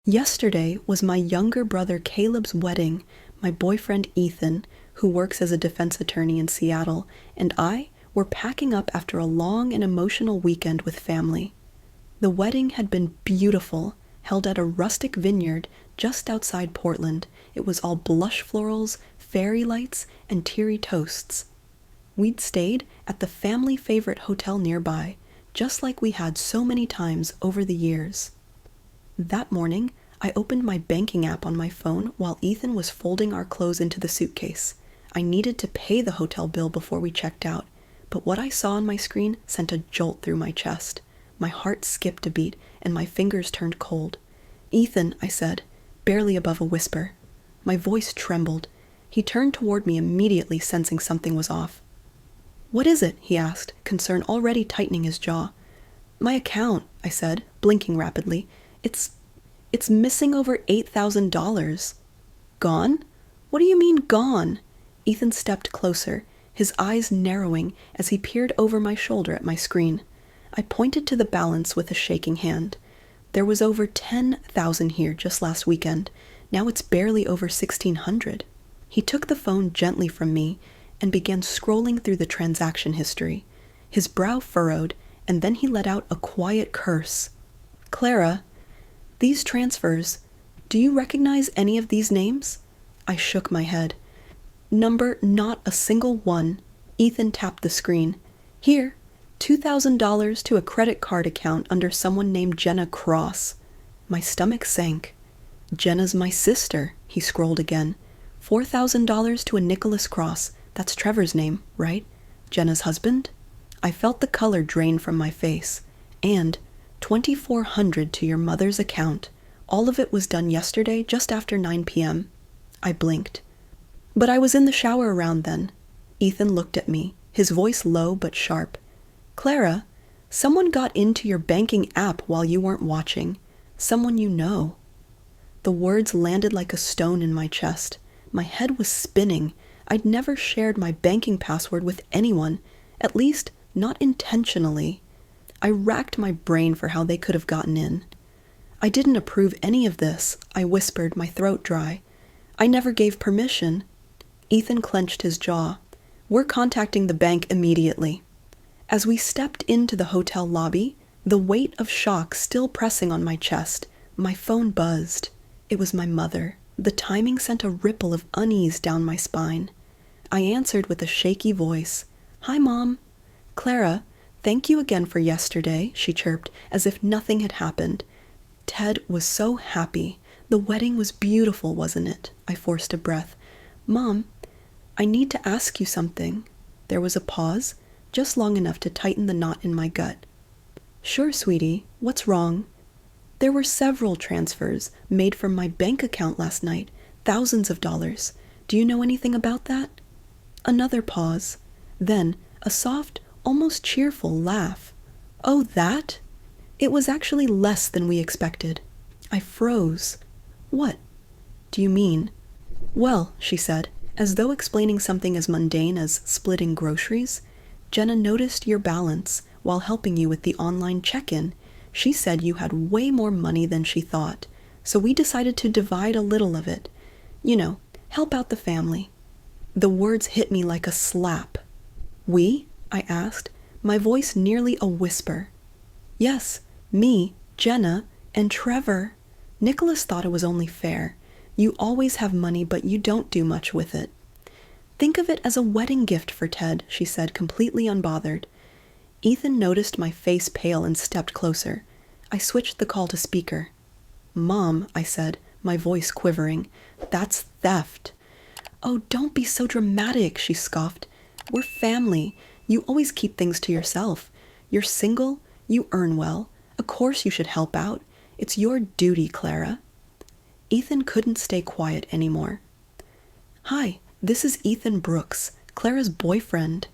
Yesterday was my younger brother Caleb's wedding. My boyfriend Ethan, who works as a defense attorney in Seattle, and I were packing up after a long and emotional weekend with family. The wedding had been beautiful, held at a rustic vineyard just outside Portland. It was all blush florals, fairy lights, and teary toasts. We'd stayed at the family favorite hotel nearby, just like we had so many times over the years. That morning, I opened my banking app on my phone while Ethan was folding our clothes into the suitcase. I needed to pay the hotel bill before we checked out, but what I saw on my screen sent a jolt through my chest. My heart skipped a beat, and my fingers turned cold. "Ethan," I said, barely above a whisper. My voice trembled. He turned toward me immediately, sensing something was off. "What is it?" he asked, concern already tightening his jaw. "My account," I said, blinking rapidly. It's missing over $8,000. Gone? What do you mean, gone?" Ethan stepped closer, his eyes narrowing as he peered over my shoulder at my screen. I pointed to the balance with a shaking hand. There was over $10,000 here just last weekend. Now it's barely over $1,600. He took the phone gently from me and began scrolling through the transaction history. His brow furrowed, and then he let out a quiet curse. "Clara, these transfers, do you recognize any of these names?" I shook my head. "Number, not a single one." Ethan tapped the screen. "Here, $2,000 to a credit card account under someone named Jenna Cross." My stomach sank. "Jenna's my sister," he scrolled again. $4,000 to a Nicholas Cross. That's Trevor's name, right? Jenna's husband? I felt the color drain from my face. And $2,400 to your mother's account. All of it was done yesterday, just after 9 p.m. I blinked. "But I was in the shower around then." Ethan looked at me, his voice low but sharp. "Clara, someone got into your banking app while you weren't watching. Someone you know." The words landed like a stone in my chest. My head was spinning. I'd never shared my banking password with anyone, at least not intentionally. I racked my brain for how they could have gotten in. "I didn't approve any of this," I whispered, my throat dry. "I never gave permission." Ethan clenched his jaw. "We're contacting the bank immediately." As we stepped into the hotel lobby, the weight of shock still pressing on my chest, my phone buzzed. It was my mother. The timing sent a ripple of unease down my spine. I answered with a shaky voice. "Hi, Mom." "Clara, thank you again for yesterday," she chirped, as if nothing had happened. Ted was so happy. The wedding was beautiful, wasn't it? I forced a breath. "Mom, I need to ask you something." There was a pause, just long enough to tighten the knot in my gut. "Sure, sweetie. What's wrong?" "There were several transfers made from my bank account last night, thousands of dollars. Do you know anything about that?" Another pause. Then a soft, almost cheerful laugh. "Oh, that? It was actually less than we expected." I froze. "What do you mean?" "Well," she said, as though explaining something as mundane as splitting groceries, "Jenna noticed your balance while helping you with the online check-in. She said you had way more money than she thought, so we decided to divide a little of it. You know, help out the family." The words hit me like a slap. "We?" I asked, my voice nearly a whisper. "Yes, me, Jenna, and Trevor. Nicholas thought it was only fair. You always have money, but you don't do much with it." "Think of it as a wedding gift for Ted," she said, completely unbothered. Ethan noticed my face pale and stepped closer. I switched the call to speaker. "Mom," I said, my voice quivering, "that's theft." "Oh, don't be so dramatic," she scoffed. "We're family. You always keep things to yourself. You're single. You earn well. Of course you should help out. It's your duty, Clara." Ethan couldn't stay quiet anymore. "Hi, this is Ethan Brooks, Clara's boyfriend.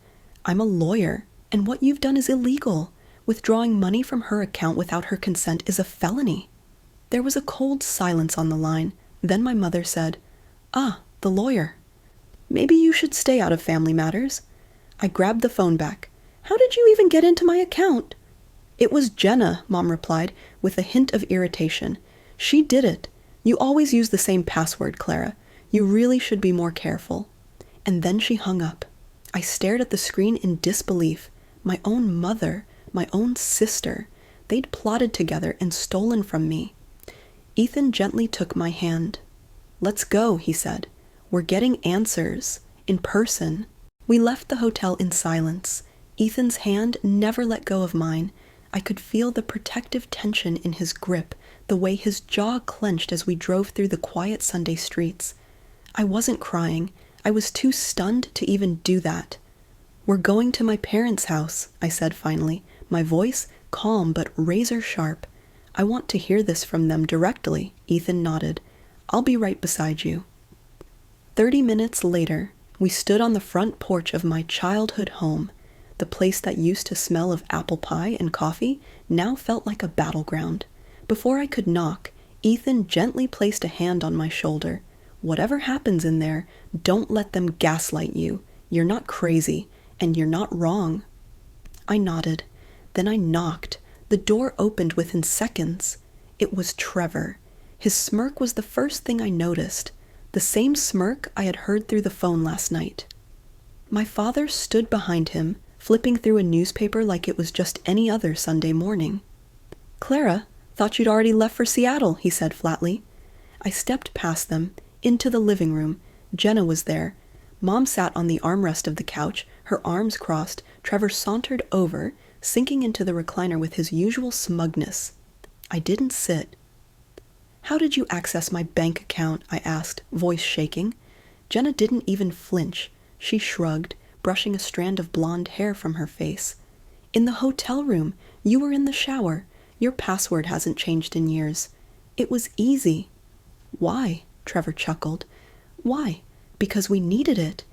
I'm a lawyer, and what you've done is illegal. Withdrawing money from her account without her consent is a felony." There was a cold silence on the line. Then my mother said, "Ah, the lawyer. Maybe you should stay out of family matters." I grabbed the phone back. "How did you even get into my account?" "It was Jenna," Mom replied, with a hint of irritation. She did it. You always use the same password, Clara. You really should be more careful. And then she hung up. I stared at the screen in disbelief. My own mother, my own sister. They'd plotted together and stolen from me. Ethan gently took my hand. "Let's go," he said. "We're getting answers. In person." We left the hotel in silence. Ethan's hand never let go of mine. I could feel the protective tension in his grip, the way his jaw clenched as we drove through the quiet Sunday streets. I wasn't crying. I was too stunned to even do that. "We're going to my parents' house," I said finally, my voice calm but razor sharp. "I want to hear this from them directly." Ethan nodded. "I'll be right beside you." 30 minutes later, we stood on the front porch of my childhood home. The place that used to smell of apple pie and coffee now felt like a battleground. Before I could knock, Ethan gently placed a hand on my shoulder. "Whatever happens in there, don't let them gaslight you. You're not crazy, and you're not wrong." I nodded. Then I knocked. The door opened within seconds. It was Trevor. His smirk was the first thing I noticed. The same smirk I had heard through the phone last night. My father stood behind him, flipping through a newspaper like it was just any other Sunday morning. "Clara, thought you'd already left for Seattle," he said flatly. I stepped past them, into the living room. Jenna was there. Mom sat on the armrest of the couch, her arms crossed. Trevor sauntered over, sinking into the recliner with his usual smugness. I didn't sit. "How did you access my bank account?" I asked, voice shaking. Jenna didn't even flinch. She shrugged, brushing a strand of blonde hair from her face. "In the hotel room. You were in the shower. Your password hasn't changed in years. It was easy." "Why?" Trevor chuckled. "Why? Because we needed it.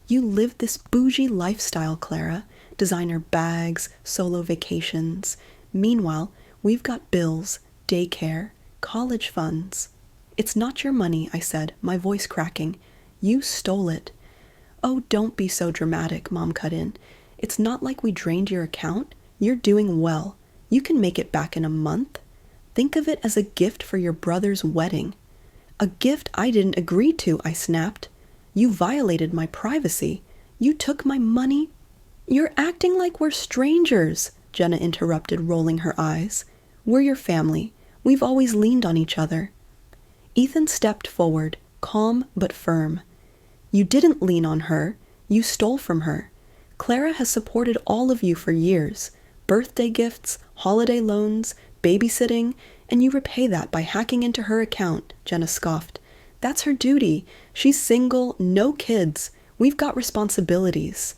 You lived this bougie lifestyle, Clara. Designer bags, solo vacations. Meanwhile, we've got bills, daycare, college funds." "It's not your money," I said, my voice cracking. "You stole it." "Oh, don't be so dramatic," Mom cut in. "It's not like we drained your account. You're doing well. You can make it back in a month. Think of it as a gift for your brother's wedding." "A gift I didn't agree to," I snapped. "You violated my privacy. You took my money." "You're acting like we're strangers," Jenna interrupted, rolling her eyes. "We're your family. We've always leaned on each other." Ethan stepped forward, calm but firm. "You didn't lean on her. You stole from her. Clara has supported all of you for years. Birthday gifts, holiday loans, babysitting, and you repay that by hacking into her account," Jenna scoffed. "That's her duty. She's single, no kids. We've got responsibilities."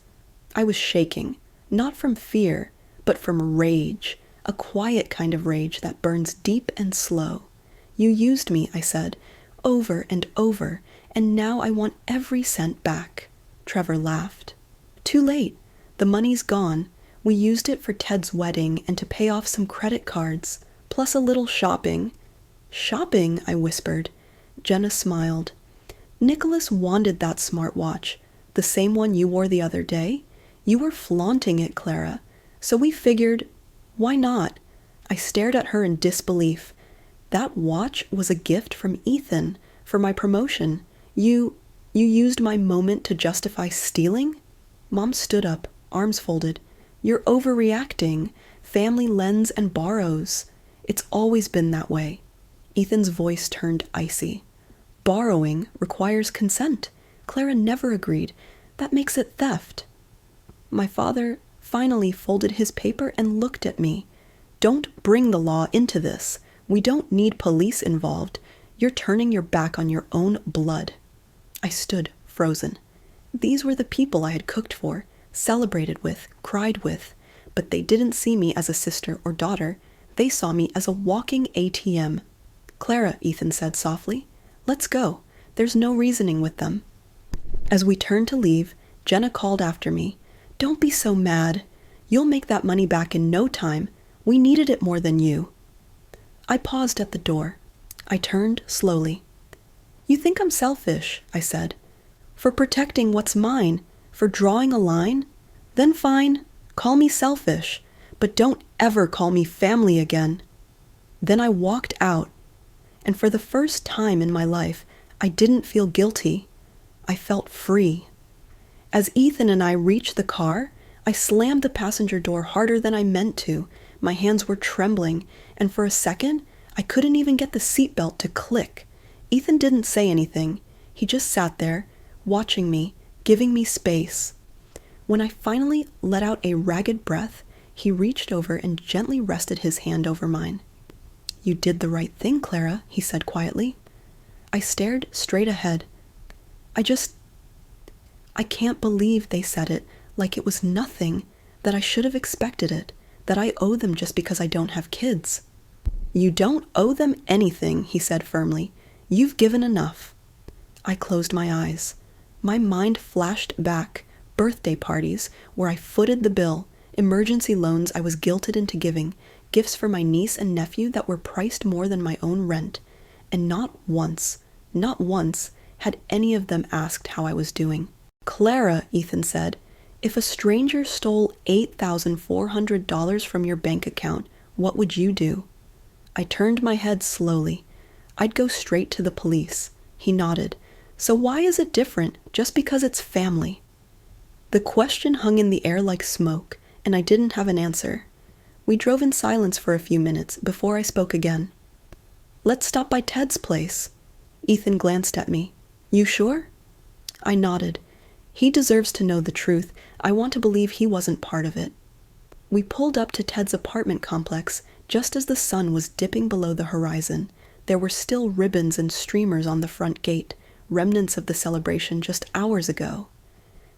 I was shaking, not from fear, but from rage, a quiet kind of rage that burns deep and slow. "You used me," I said, "over and over, and now I want every cent back." Trevor laughed. "Too late. The money's gone. We used it for Ted's wedding and to pay off some credit cards, plus a little shopping." "Shopping?" I whispered. Jenna smiled. "Nicholas wanted that smartwatch, the same one you wore the other day. You were flaunting it, Clara. So we figured, why not?" I stared at her in disbelief. "That watch was a gift from Ethan for my promotion. You used my moment to justify stealing?" Mom stood up, arms folded. "You're overreacting. Family lends and borrows. It's always been that way." Ethan's voice turned icy. "Borrowing requires consent. Clara never agreed. That makes it theft." My father finally folded his paper and looked at me. "Don't bring the law into this. We don't need police involved. You're turning your back on your own blood." I stood, frozen. These were the people I had cooked for, celebrated with, cried with, but they didn't see me as a sister or daughter. They saw me as a walking ATM. "Clara," Ethan said softly, "let's go. There's no reasoning with them." As we turned to leave, Jenna called after me. "Don't be so mad. You'll make that money back in no time. We needed it more than you." I paused at the door. I turned slowly. "You think I'm selfish," I said. "For protecting what's mine, for drawing a line? Then fine, call me selfish, but don't ever call me family again." Then I walked out. And for the first time in my life, I didn't feel guilty. I felt free. As Ethan and I reached the car, I slammed the passenger door harder than I meant to. My hands were trembling, and for a second, I couldn't even get the seatbelt to click. Ethan didn't say anything. He just sat there, watching me, giving me space. When I finally let out a ragged breath, he reached over and gently rested his hand over mine. "You did the right thing, Clara," he said quietly. I stared straight ahead. I can't believe they said it like it was nothing, that I should have expected it, that I owe them just because I don't have kids. "You don't owe them anything," he said firmly. "You've given enough." I closed my eyes. My mind flashed back. Birthday parties where I footed the bill, emergency loans I was guilted into giving, gifts for my niece and nephew that were priced more than my own rent. And not once, had any of them asked how I was doing. "Clara," Ethan said, "if a stranger stole $8,400 from your bank account, what would you do?" I turned my head slowly. "I'd go straight to the police." He nodded. "So why is it different just because it's family?" The question hung in the air like smoke, and I didn't have an answer. We drove in silence for a few minutes before I spoke again. "Let's stop by Ted's place." Ethan glanced at me. "You sure?" I nodded. He deserves to know the truth. I want to believe he wasn't part of it. We pulled up to Ted's apartment complex just as the sun was dipping below the horizon. There were still ribbons and streamers on the front gate, remnants of the celebration just hours ago.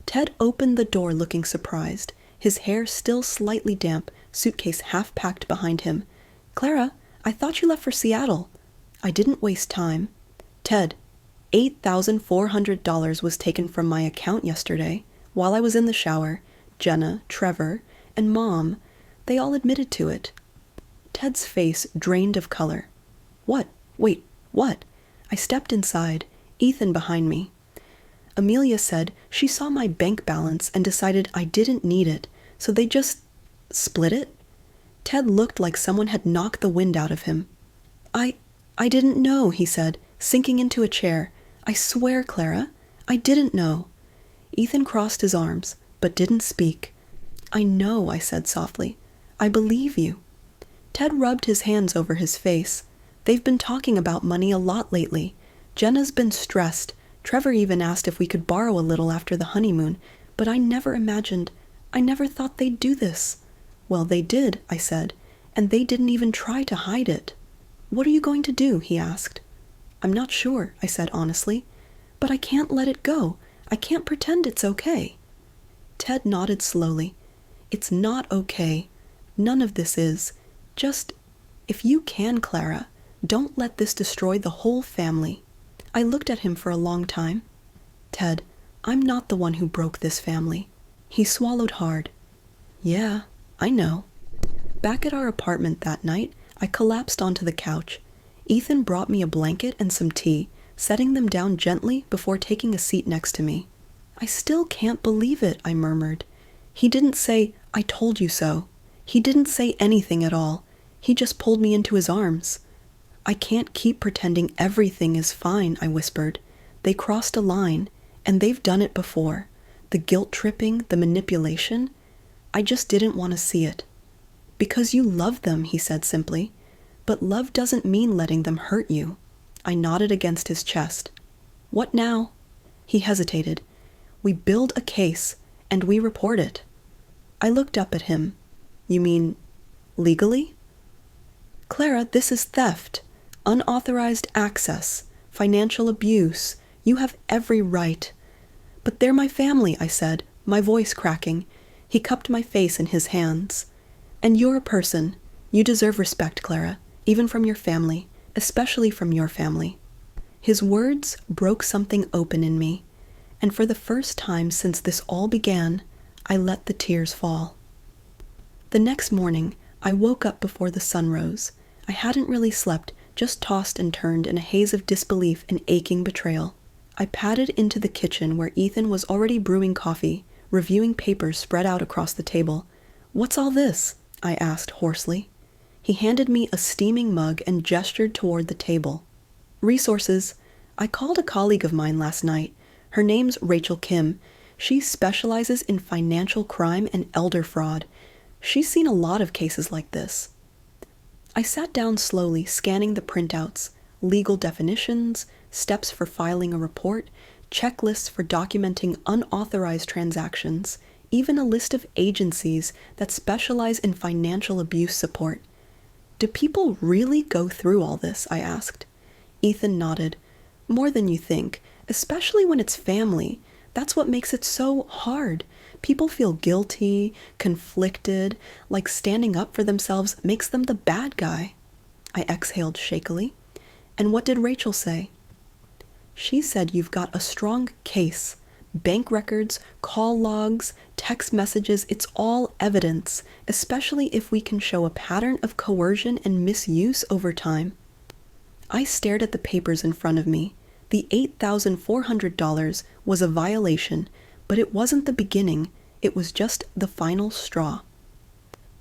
Ted opened the door looking surprised, his hair still slightly damp, suitcase half packed behind him. "Clara, I thought you left for Seattle." I didn't waste time. "Ted, $8,400 was taken from my account yesterday while I was in the shower. Jenna, Trevor, and Mom, they all admitted to it." Ted's face drained of color. "What? Wait, what?" I stepped inside, Ethan behind me. Amelia said she saw my bank balance and decided I didn't need it, so they just split it. Ted looked like someone had knocked the wind out of him. I didn't know," he said, sinking into a chair. "I swear, Clara, I didn't know." Ethan crossed his arms, but didn't speak. "I know," I said softly. "I believe you." Ted rubbed his hands over his face. "They've been talking about money a lot lately. Jenna's been stressed. Trevor even asked if we could borrow a little after the honeymoon, but I never thought they'd do this." "Well, they did," I said, "and they didn't even try to hide it." "What are you going to do?" he asked. "I'm not sure," I said honestly, "but I can't let it go. I can't pretend it's okay." Ted nodded slowly. "It's not okay. None of this is. Just, if you can, Clara, don't let this destroy the whole family." I looked at him for a long time. "Ted, I'm not the one who broke this family." He swallowed hard. "Yeah, I know." Back at our apartment that night, I collapsed onto the couch. Ethan brought me a blanket and some tea, setting them down gently before taking a seat next to me. "I still can't believe it," I murmured. He didn't say, "I told you so." He didn't say anything at all. He just pulled me into his arms. "I can't keep pretending everything is fine," I whispered. "They crossed a line, and they've done it before. The guilt-tripping, the manipulation. I just didn't want to see it." "Because you love them," he said simply. "But love doesn't mean letting them hurt you." I nodded against his chest. "What now?" He hesitated. "We build a case, and we report it." I looked up at him. "You mean legally?" "Clara, this is theft. Unauthorized access. Financial abuse. You have every right." "But they're my family," I said, my voice cracking. He cupped my face in his hands. "And you're a person. You deserve respect, Clara, even from your family, especially from your family." His words broke something open in me, and for the first time since this all began, I let the tears fall. The next morning, I woke up before the sun rose. I hadn't really slept, just tossed and turned in a haze of disbelief and aching betrayal. I padded into the kitchen where Ethan was already brewing coffee, reviewing papers spread out across the table. "What's all this?" I asked hoarsely. He handed me a steaming mug and gestured toward the table. Resources. I called a colleague of mine last night. Her name's Rachel Kim. She specializes in financial crime and elder fraud. She's seen a lot of cases like this. I sat down slowly, scanning the printouts, legal definitions, steps for filing a report, checklists for documenting unauthorized transactions, even a list of agencies that specialize in financial abuse support. Do people really go through all this? I asked. Ethan nodded. More than you think, especially when it's family. That's what makes it so hard. People feel guilty, conflicted, like standing up for themselves makes them the bad guy. I exhaled shakily. And what did Rachel say? She said you've got a strong case. Bank records, call logs, text messages, it's all evidence, especially if we can show a pattern of coercion and misuse over time. I stared at the papers in front of me. The $8,400 was a violation, but it wasn't the beginning, it was just the final straw.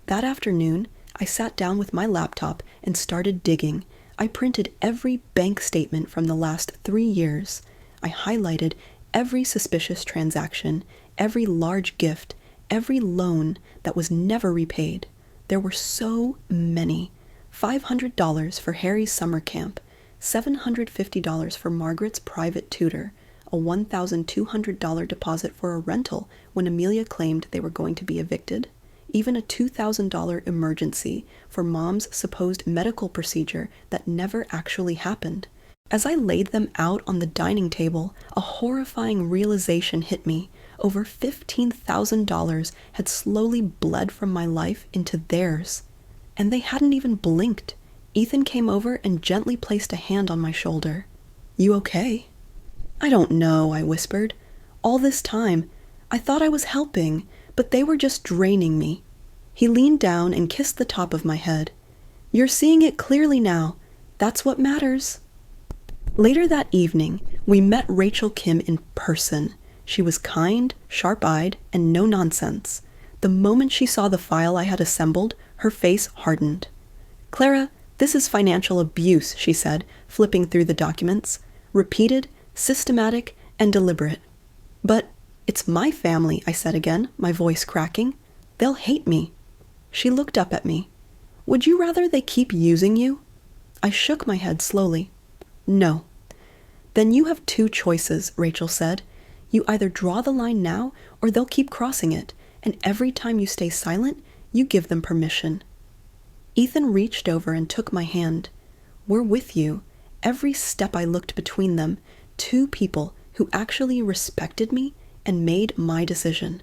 That afternoon, I sat down with my laptop and started digging. I printed every bank statement from the last 3 years. I highlighted every suspicious transaction, every large gift, every loan that was never repaid. There were so many. $500 for Harry's summer camp, $750 for Margaret's private tutor, a $1,200 deposit for a rental when Amelia claimed they were going to be evicted, even a $2,000 emergency for Mom's supposed medical procedure that never actually happened. As I laid them out on the dining table, a horrifying realization hit me. Over $15,000 had slowly bled from my life into theirs. And they hadn't even blinked. Ethan came over and gently placed a hand on my shoulder. "You okay?" "I don't know," I whispered. "All this time, I thought I was helping, but they were just draining me." He leaned down and kissed the top of my head. "You're seeing it clearly now. That's what matters." Later that evening, we met Rachel Kim in person. She was kind, sharp-eyed, and no nonsense. The moment she saw the file I had assembled, her face hardened. "Clara, this is financial abuse," she said, flipping through the documents. "Repeated, systematic, and deliberate." "But it's my family," I said again, my voice cracking. "They'll hate me." She looked up at me. "Would you rather they keep using you?" I shook my head slowly. "No." "Then you have two choices," Rachel said. "You either draw the line now, or they'll keep crossing it, and every time you stay silent, you give them permission." Ethan reached over and took my hand. "We're with you." Every step I looked between them, two people who actually respected me and made my decision.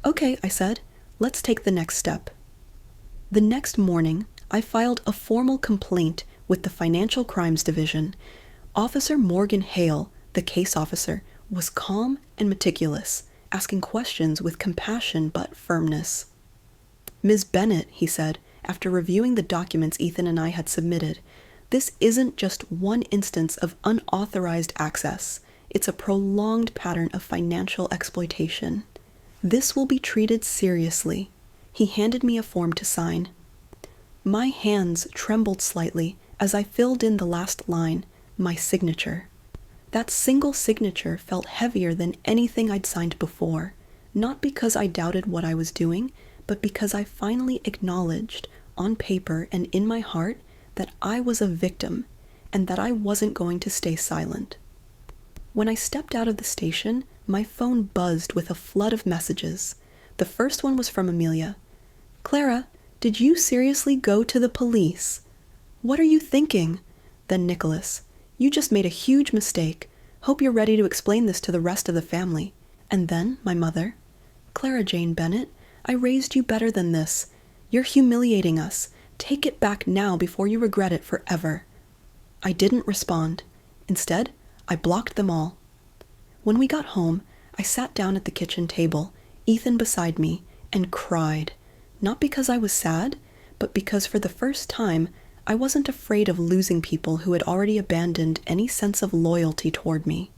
"Okay," I said, "let's take the next step." The next morning, I filed a formal complaint with the Financial Crimes Division. Officer Morgan Hale, the case officer, was calm and meticulous, asking questions with compassion but firmness. "Ms. Bennett," he said, after reviewing the documents Ethan and I had submitted, "this isn't just one instance of unauthorized access. It's a prolonged pattern of financial exploitation. This will be treated seriously." He handed me a form to sign. My hands trembled slightly as I filled in the last line, my signature. That single signature felt heavier than anything I'd signed before, not because I doubted what I was doing, but because I finally acknowledged, on paper and in my heart, that I was a victim, and that I wasn't going to stay silent. When I stepped out of the station, my phone buzzed with a flood of messages. The first one was from Amelia. "Clara, did you seriously go to the police? What are you thinking?" Then Nicholas, "You just made a huge mistake. Hope you're ready to explain this to the rest of the family." And then my mother, "Clara Jane Bennett, I raised you better than this. You're humiliating us. Take it back now before you regret it forever." I didn't respond. Instead, I blocked them all. When we got home, I sat down at the kitchen table, Ethan beside me, and cried. Not because I was sad, but because for the first time, I wasn't afraid of losing people who had already abandoned any sense of loyalty toward me.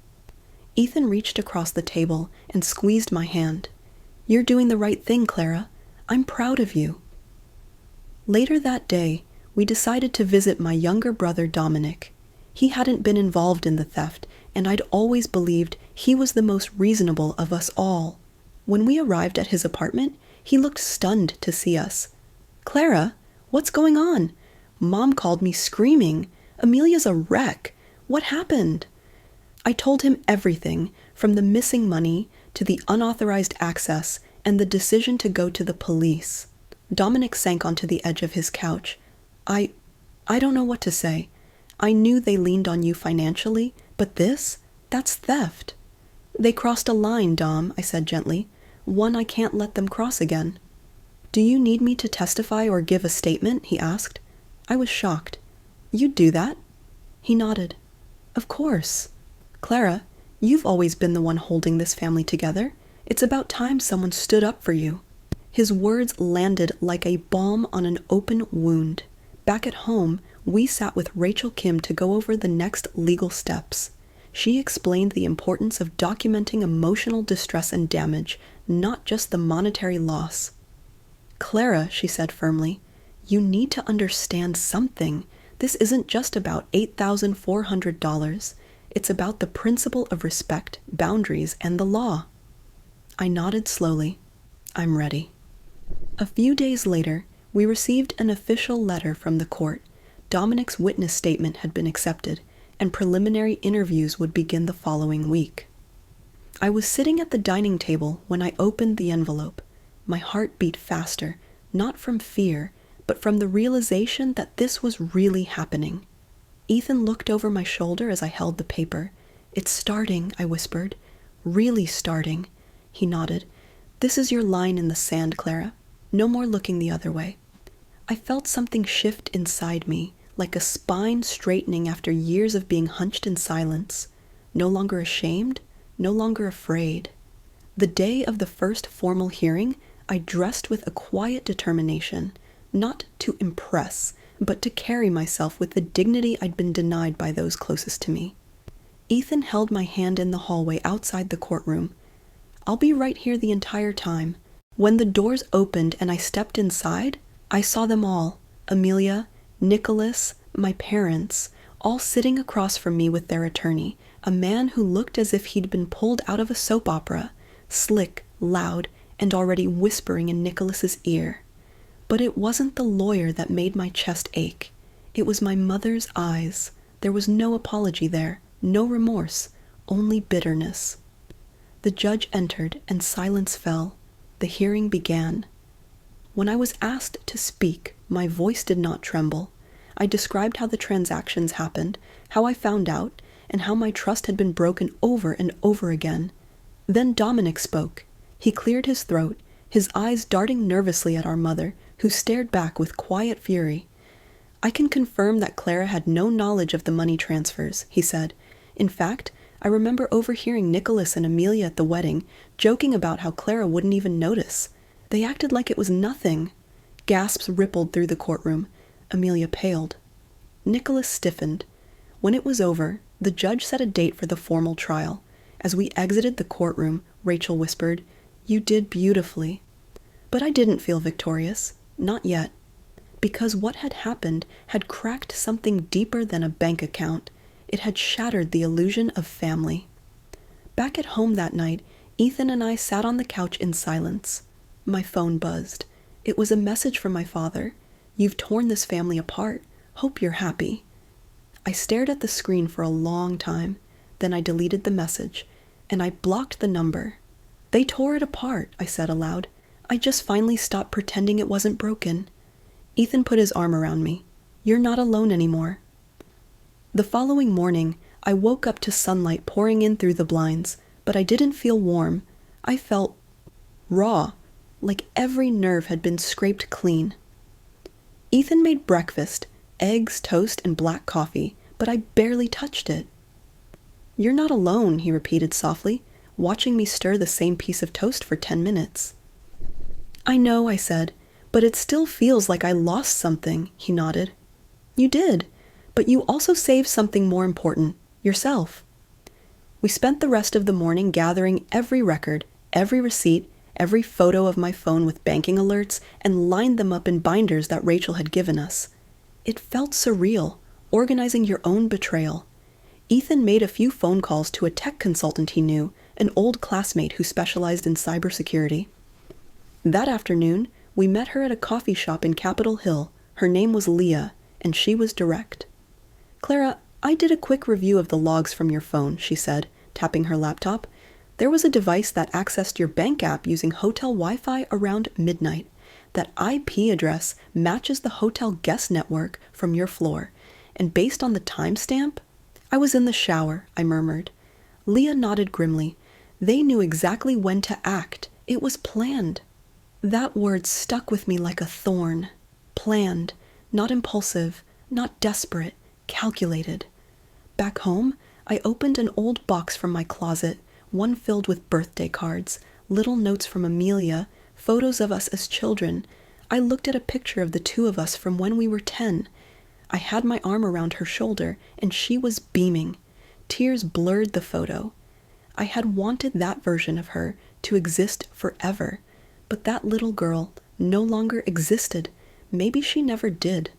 Ethan reached across the table and squeezed my hand. "You're doing the right thing, Clara. I'm proud of you." Later that day, we decided to visit my younger brother Dominic. He hadn't been involved in the theft, and I'd always believed he was the most reasonable of us all. When we arrived at his apartment, he looked stunned to see us. "Clara, what's going on? Mom called me screaming. Amelia's a wreck. What happened?" I told him everything, from the missing money to the unauthorized access and the decision to go to the police. Dominic sank onto the edge of his couch. I don't know what to say. I knew they leaned on you financially, but that's theft." "They crossed a line, Dom," I said gently. "One I can't let them cross again." "Do you need me to testify or give a statement?" he asked. I was shocked. "You'd do that?" He nodded. "Of course. Clara, you've always been the one holding this family together. It's about time someone stood up for you." His words landed like a balm on an open wound. Back at home, we sat with Rachel Kim to go over the next legal steps. She explained the importance of documenting emotional distress and damage, not just the monetary loss. "Clara," she said firmly, "you need to understand something. This isn't just about $8,400. It's about the principle of respect, boundaries, and the law." I nodded slowly. "I'm ready." A few days later, we received an official letter from the court. Dominic's witness statement had been accepted, and preliminary interviews would begin the following week. I was sitting at the dining table when I opened the envelope. My heart beat faster, not from fear, but from the realization that this was really happening. Ethan looked over my shoulder as I held the paper. "It's starting," I whispered. "Really starting." He nodded. "This is your line in the sand, Clara. No more looking the other way." I felt something shift inside me, like a spine straightening after years of being hunched in silence. No longer ashamed, no longer afraid. The day of the first formal hearing, I dressed with a quiet determination, not to impress, but to carry myself with the dignity I'd been denied by those closest to me. Ethan held my hand in the hallway outside the courtroom. "I'll be right here the entire time." When the doors opened and I stepped inside, I saw them all, Amelia, Nicholas, my parents, all sitting across from me with their attorney, a man who looked as if he'd been pulled out of a soap opera, slick, loud, and already whispering in Nicholas's ear. But it wasn't the lawyer that made my chest ache. It was my mother's eyes. There was no apology there, no remorse, only bitterness. The judge entered and silence fell. The hearing began. When I was asked to speak, my voice did not tremble. I described how the transactions happened, how I found out, and how my trust had been broken over and over again. Then Dominic spoke. He cleared his throat, his eyes darting nervously at our mother, who stared back with quiet fury. "I can confirm that Clara had no knowledge of the money transfers," he said. "In fact, I remember overhearing Nicholas and Amelia at the wedding joking about how Clara wouldn't even notice. They acted like it was nothing." Gasps rippled through the courtroom. Amelia paled. Nicholas stiffened. When it was over, the judge set a date for the formal trial. As we exited the courtroom, Rachel whispered, "You did beautifully." But I didn't feel victorious. Not yet. Because what had happened had cracked something deeper than a bank account. It had shattered the illusion of family. Back at home that night, Ethan and I sat on the couch in silence. My phone buzzed. It was a message from my father. "You've torn this family apart. Hope you're happy." I stared at the screen for a long time. Then I deleted the message, and I blocked the number. "They tore it apart," I said aloud. "I just finally stopped pretending it wasn't broken." Ethan put his arm around me. "You're not alone anymore." The following morning, I woke up to sunlight pouring in through the blinds, but I didn't feel warm. I felt raw, like every nerve had been scraped clean. Ethan made breakfast, eggs, toast, and black coffee, but I barely touched it. "You're not alone," he repeated softly, watching me stir the same piece of toast for 10 minutes. "I know," I said, "but it still feels like I lost something," he nodded. "You did. But you also saved something more important, yourself." We spent the rest of the morning gathering every record, every receipt, every photo of my phone with banking alerts, and lined them up in binders that Rachel had given us. It felt surreal, organizing your own betrayal. Ethan made a few phone calls to a tech consultant he knew, an old classmate who specialized in cybersecurity. That afternoon, we met her at a coffee shop in Capitol Hill. Her name was Leah, and she was direct. "Clara, I did a quick review of the logs from your phone," she said, tapping her laptop. "There was a device that accessed your bank app using hotel Wi-Fi around midnight. That IP address matches the hotel guest network from your floor, and based on the timestamp—" "I was in the shower," I murmured. Leah nodded grimly. "They knew exactly when to act. It was planned." That word stuck with me like a thorn. Planned, not impulsive, not desperate, calculated. Back home, I opened an old box from my closet, one filled with birthday cards, little notes from Amelia, photos of us as children. I looked at a picture of the two of us from when we were 10. I had my arm around her shoulder, and she was beaming. Tears blurred the photo. I had wanted that version of her to exist forever, but that little girl no longer existed. Maybe she never did.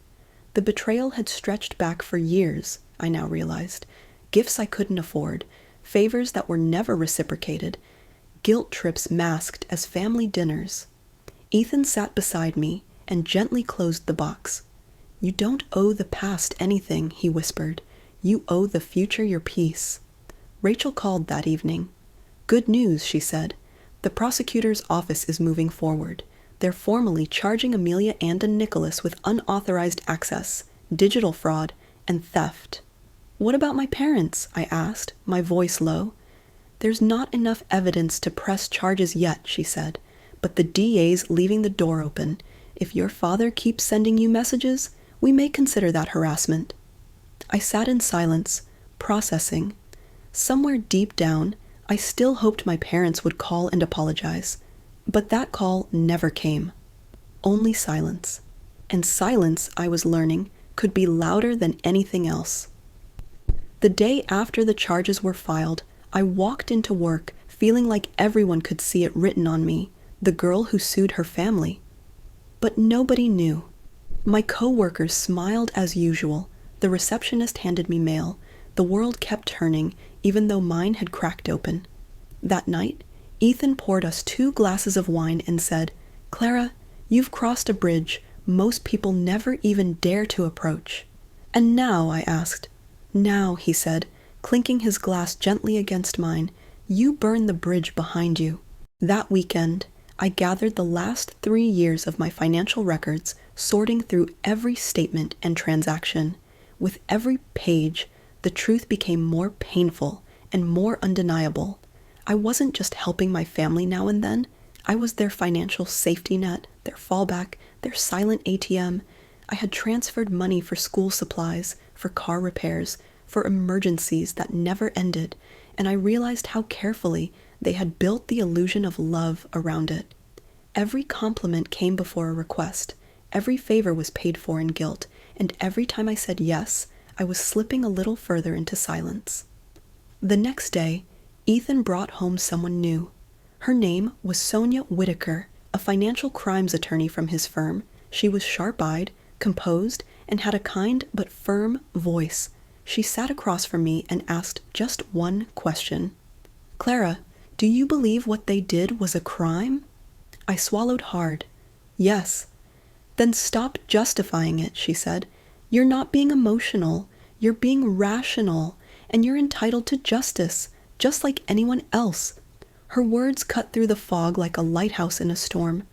The betrayal had stretched back for years, I now realized. Gifts I couldn't afford, favors that were never reciprocated, guilt trips masked as family dinners. Ethan sat beside me and gently closed the box. "You don't owe the past anything," he whispered. "You owe the future your peace." Rachel called that evening. "Good news," she said. "The prosecutor's office is moving forward. They're formally charging Amelia and Nicholas with unauthorized access, digital fraud, and theft." "What about my parents?" I asked, my voice low. "There's not enough evidence to press charges yet," she said, "but the DA's leaving the door open. If your father keeps sending you messages, we may consider that harassment." I sat in silence, processing. Somewhere deep down, I still hoped my parents would call and apologize. But that call never came. Only silence. And silence, I was learning, could be louder than anything else. The day after the charges were filed, I walked into work feeling like everyone could see it written on me, the girl who sued her family. But nobody knew. My co-workers smiled as usual. The receptionist handed me mail. The world kept turning, even though mine had cracked open. That night, Ethan poured us 2 glasses of wine and said, "Clara, you've crossed a bridge most people never even dare to approach." "And now?" I asked. "Now," he said, clinking his glass gently against mine, "you burn the bridge behind you." That weekend, I gathered the last 3 years of my financial records, sorting through every statement and transaction. With every page, the truth became more painful and more undeniable. I wasn't just helping my family now and then. I was their financial safety net, their fallback, their silent ATM. I had transferred money for school supplies, for car repairs, for emergencies that never ended, and I realized how carefully they had built the illusion of love around it. Every compliment came before a request. Every favor was paid for in guilt, and every time I said yes, I was slipping a little further into silence. The next day, Ethan brought home someone new. Her name was Sonia Whitaker, a financial crimes attorney from his firm. She was sharp-eyed, composed, and had a kind but firm voice. She sat across from me and asked just one question. "Clara, do you believe what they did was a crime?" I swallowed hard. "Yes." "Then stop justifying it," she said. "You're not being emotional. You're being rational, and you're entitled to justice, just like anyone else." Her words cut through the fog like a lighthouse in a storm.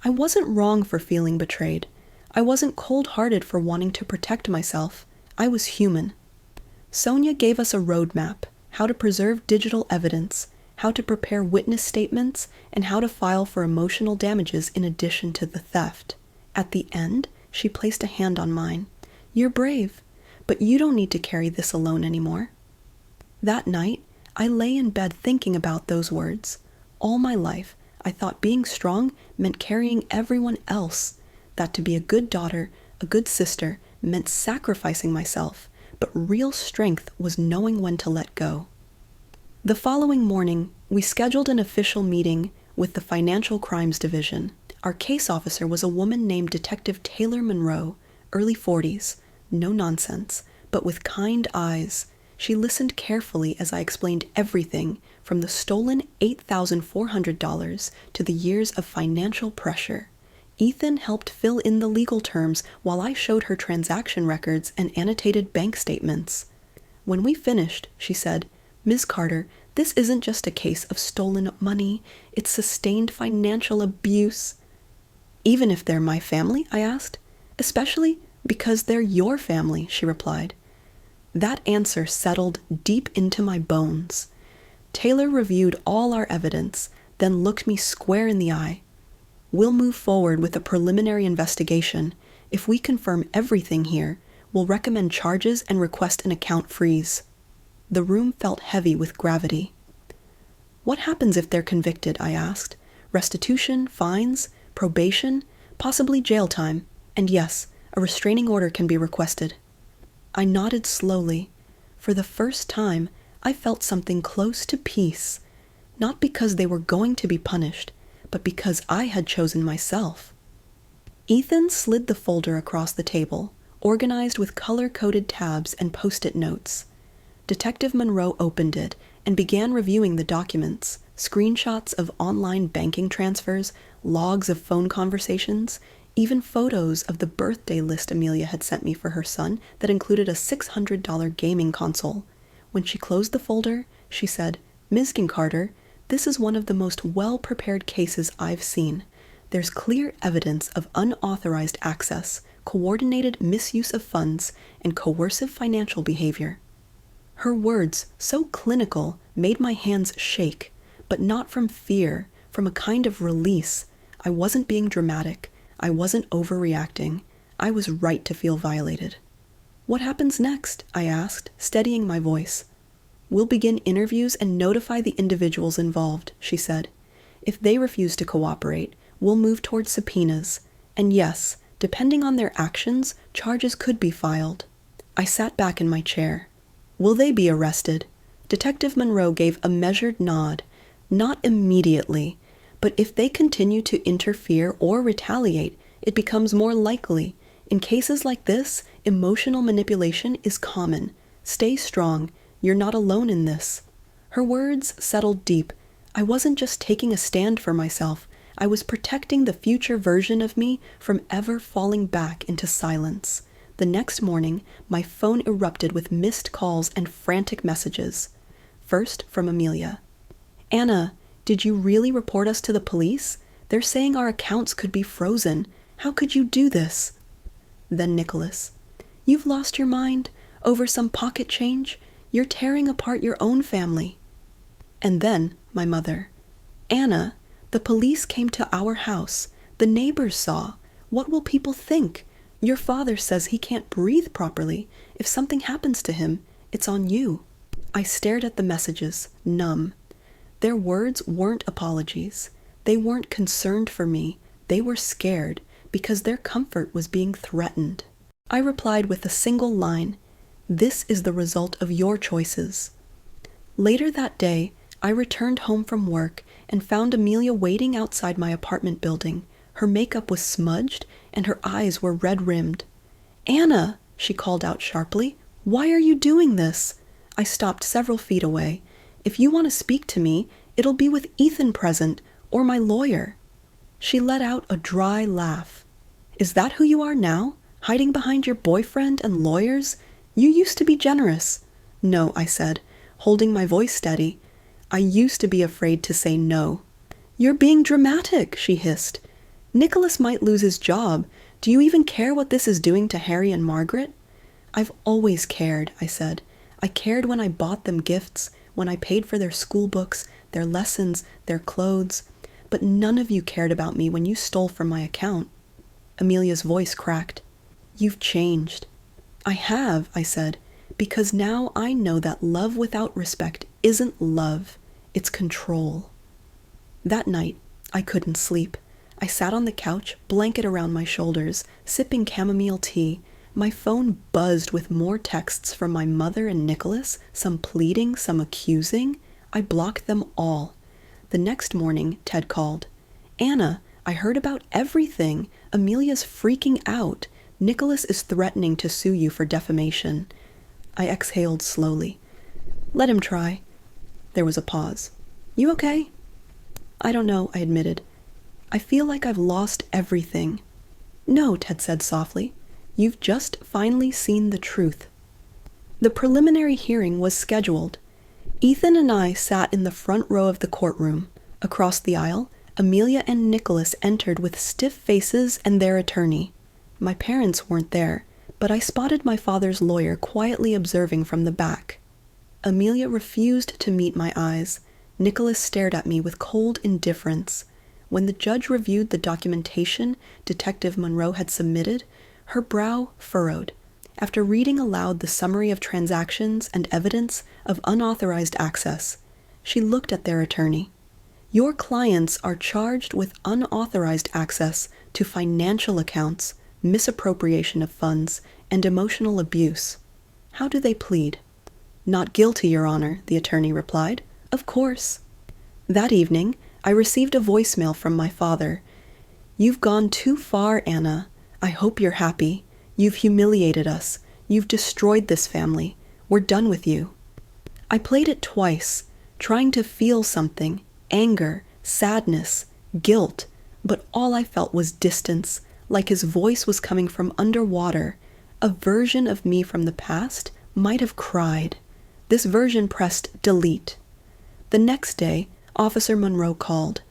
I wasn't wrong for feeling betrayed. I wasn't cold-hearted for wanting to protect myself. I was human. Sonia gave us a roadmap, how to preserve digital evidence, how to prepare witness statements, and how to file for emotional damages in addition to the theft. At the end, she placed a hand on mine. "You're brave, but you don't need to carry this alone anymore." That night, I lay in bed thinking about those words. All my life, I thought being strong meant carrying everyone else, that to be a good daughter, a good sister, meant sacrificing myself, but real strength was knowing when to let go. The following morning, we scheduled an official meeting with the Financial Crimes Division. Our case officer was a woman named Detective Taylor Monroe, early 40s, no nonsense, but with kind eyes. She listened carefully as I explained everything, from the stolen $8,400 to the years of financial pressure. Ethan helped fill in the legal terms while I showed her transaction records and annotated bank statements. When we finished, she said, "Ms. Carter, this isn't just a case of stolen money, it's sustained financial abuse." "Even if they're my family?" I asked. "Especially because they're your family," she replied. That answer settled deep into my bones. Taylor reviewed all our evidence, then looked me square in the eye. "We'll move forward with a preliminary investigation. If we confirm everything here, we'll recommend charges and request an account freeze." The room felt heavy with gravity. "What happens if they're convicted?" I asked. "Restitution, fines, probation, possibly jail time, and yes, a restraining order can be requested." I nodded slowly. For the first time, I felt something close to peace, not because they were going to be punished, but because I had chosen myself. Ethan slid the folder across the table, organized with color-coded tabs and post-it notes. Detective Monroe opened it and began reviewing the documents, screenshots of online banking transfers, logs of phone conversations, even photos of the birthday list Amelia had sent me for her son that included a $600 gaming console. When she closed the folder, she said, "Ms. Carter, this is one of the most well-prepared cases I've seen. There's clear evidence of unauthorized access, coordinated misuse of funds, and coercive financial behavior." Her words, so clinical, made my hands shake, but not from fear, from a kind of release. I wasn't being dramatic. I wasn't overreacting. I was right to feel violated. "What happens next?" I asked, steadying my voice. "We'll begin interviews and notify the individuals involved," she said. "If they refuse to cooperate, we'll move toward subpoenas. And yes, depending on their actions, charges could be filed." I sat back in my chair. "Will they be arrested?" Detective Monroe gave a measured nod. "Not immediately. But if they continue to interfere or retaliate, it becomes more likely. In cases like this, emotional manipulation is common. Stay strong. You're not alone in this." Her words settled deep. I wasn't just taking a stand for myself. I was protecting the future version of me from ever falling back into silence. The next morning, my phone erupted with missed calls and frantic messages. First, from Amelia. "Anna, did you really report us to the police? They're saying our accounts could be frozen. How could you do this?" Then Nicholas. "You've lost your mind? Over some pocket change? You're tearing apart your own family." And then my mother. "Anna, the police came to our house. The neighbors saw. What will people think? Your father says he can't breathe properly. If something happens to him, it's on you." I stared at the messages, numb. Their words weren't apologies. They weren't concerned for me. They were scared because their comfort was being threatened. I replied with a single line, "This is the result of your choices." Later that day, I returned home from work and found Amelia waiting outside my apartment building. Her makeup was smudged and her eyes were red-rimmed. "Anna," she called out sharply, "why are you doing this?" I stopped several feet away. "If you want to speak to me, it'll be with Ethan present, or my lawyer." She let out a dry laugh. "Is that who you are now? Hiding behind your boyfriend and lawyers? You used to be generous." "No," I said, holding my voice steady. "I used to be afraid to say no." "You're being dramatic," she hissed. "Nicholas might lose his job. Do you even care what this is doing to Harry and Margaret?" "I've always cared," I said. "I cared when I bought them gifts, when I paid for their school books, their lessons, their clothes. But none of you cared about me when you stole from my account." Amelia's voice cracked. "You've changed." "I have," I said, "because now I know that love without respect isn't love, it's control." That night, I couldn't sleep. I sat on the couch, blanket around my shoulders, sipping chamomile tea. My phone buzzed with more texts from my mother and Nicholas, some pleading, some accusing. I blocked them all. The next morning, Ted called. "Anna, I heard about everything. Amelia's freaking out. Nicholas is threatening to sue you for defamation." I exhaled slowly. "Let him try." There was a pause. "You okay?" "I don't know," I admitted. "I feel like I've lost everything." "No," Ted said softly. "You've just finally seen the truth." The preliminary hearing was scheduled. Ethan and I sat in the front row of the courtroom. Across the aisle, Amelia and Nicholas entered with stiff faces and their attorney. My parents weren't there, but I spotted my father's lawyer quietly observing from the back. Amelia refused to meet my eyes. Nicholas stared at me with cold indifference. When the judge reviewed the documentation Detective Monroe had submitted, her brow furrowed. After reading aloud the summary of transactions and evidence of unauthorized access, she looked at their attorney. "Your clients are charged with unauthorized access to financial accounts, misappropriation of funds, and emotional abuse. How do they plead?" "Not guilty, Your Honor," the attorney replied. "Of course." That evening, I received a voicemail from my father. "You've gone too far, Anna. I hope you're happy. You've humiliated us. You've destroyed this family. We're done with you." I played it twice, trying to feel something, anger, sadness, guilt, but all I felt was distance, like his voice was coming from underwater. A version of me from the past might have cried. This version pressed delete. The next day, Officer Monroe called.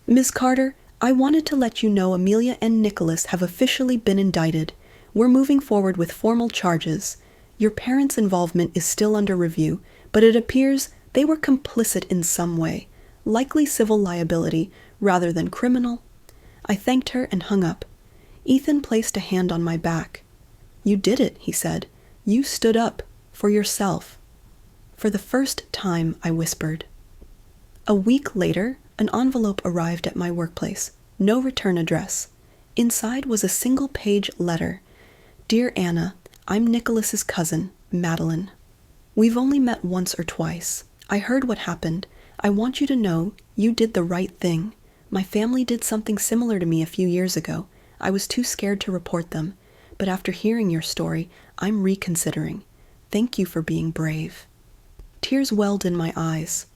"Ms. Carter, I wanted to let you know Amelia and Nicholas have officially been indicted. We're moving forward with formal charges. Your parents' involvement is still under review, but it appears they were complicit in some way, likely civil liability rather than criminal." I thanked her and hung up. Ethan placed a hand on my back. "You did it," he said. "You stood up for yourself." "For the first time," I whispered. A week later, an envelope arrived at my workplace. No return address. Inside was a single-page letter. "Dear Anna, I'm Nicholas's cousin, Madeline. We've only met once or twice. I heard what happened. I want you to know you did the right thing. My family did something similar to me a few years ago. I was too scared to report them. But after hearing your story, I'm reconsidering. Thank you for being brave." Tears welled in my eyes.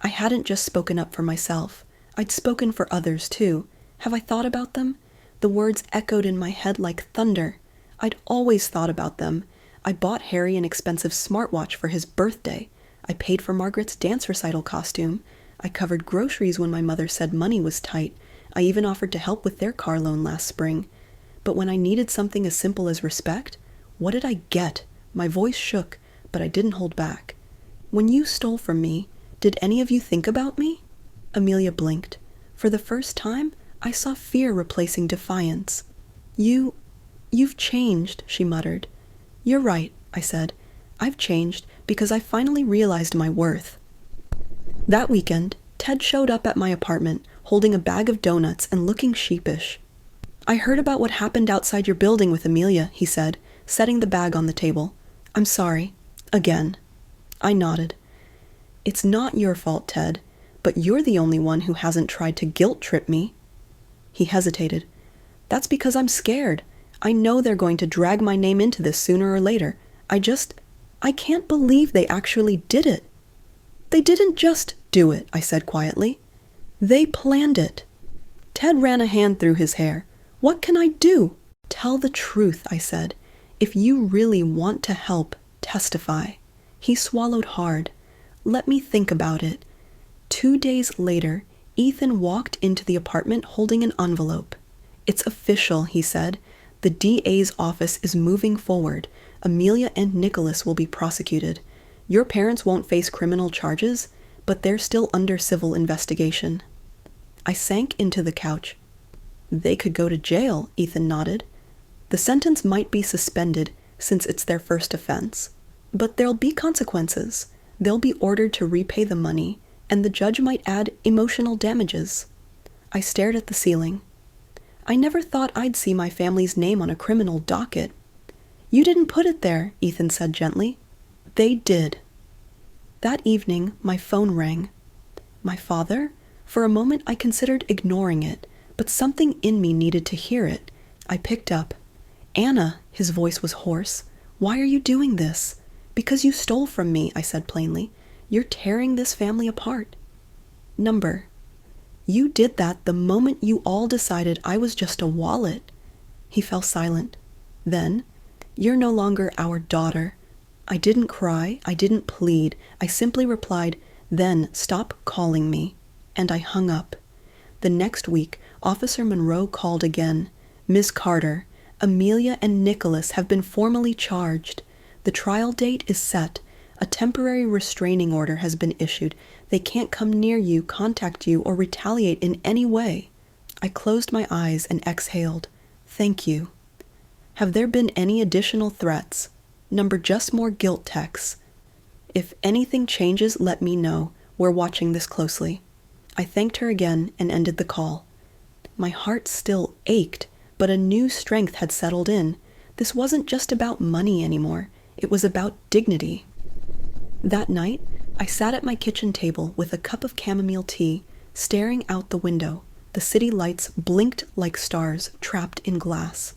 I hadn't just spoken up for myself. I'd spoken for others, too. Have I thought about them? The words echoed in my head like thunder. I'd always thought about them. I bought Harry an expensive smartwatch for his birthday. I paid for Margaret's dance recital costume. I covered groceries when my mother said money was tight. I even offered to help with their car loan last spring. But when I needed something as simple as respect, what did I get? My voice shook, but I didn't hold back. "When you stole from me, did any of you think about me?" Amelia blinked. For the first time, I saw fear replacing defiance. You've changed," she muttered. "You're right," I said. "I've changed because I finally realized my worth." That weekend, Ted showed up at my apartment, holding a bag of donuts and looking sheepish. "I heard about what happened outside your building with Amelia," he said, setting the bag on the table. "I'm sorry. Again." I nodded. "It's not your fault, Ted, but you're the only one who hasn't tried to guilt-trip me." He hesitated. "That's because I'm scared. I know they're going to drag my name into this sooner or later. I can't believe they actually did it." "They didn't just do it," I said quietly. "They planned it." Ted ran a hand through his hair. "What can I do?" "Tell the truth," I said. "If you really want to help, testify." He swallowed hard. "Let me think about it." 2 days later, Ethan walked into the apartment holding an envelope. "It's official," he said. "The DA's office is moving forward. Amelia and Nicholas will be prosecuted. Your parents won't face criminal charges, but they're still under civil investigation." I sank into the couch. "They could go to jail," Ethan nodded. "The sentence might be suspended since it's their first offense. But there'll be consequences. They'll be ordered to repay the money, and the judge might add emotional damages." I stared at the ceiling. "I never thought I'd see my family's name on a criminal docket." "You didn't put it there," Ethan said gently. "They did." That evening, my phone rang. My father? For a moment, I considered ignoring it, but something in me needed to hear it. I picked up. Anna, his voice was hoarse. Why are you doing this? Because you stole from me, I said plainly. You're tearing this family apart. Number, you did that the moment you all decided I was just a wallet. He fell silent. Then, you're no longer our daughter. I didn't cry, I didn't plead. I simply replied, then stop calling me. And I hung up. The next week, Officer Monroe called again. Ms. Carter, Amelia and Nicholas have been formally charged. The trial date is set. A temporary restraining order has been issued. They can't come near you, contact you, or retaliate in any way. I closed my eyes and exhaled. Thank you. Have there been any additional threats? Number, just more guilt texts. If anything changes, let me know. We're watching this closely. I thanked her again and ended the call. My heart still ached, but a new strength had settled in. This wasn't just about money anymore. It was about dignity. That night, I sat at my kitchen table with a cup of chamomile tea, staring out the window. The city lights blinked like stars trapped in glass.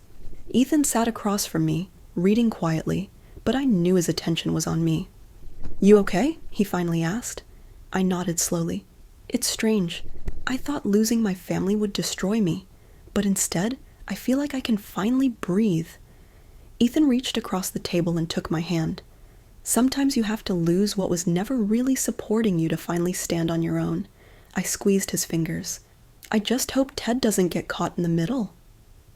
Ethan sat across from me, reading quietly, but I knew his attention was on me. You okay? He finally asked. I nodded slowly. It's strange. I thought losing my family would destroy me, but instead, I feel like I can finally breathe. Ethan reached across the table and took my hand. Sometimes you have to lose what was never really supporting you to finally stand on your own. I squeezed his fingers. I just hope Ted doesn't get caught in the middle.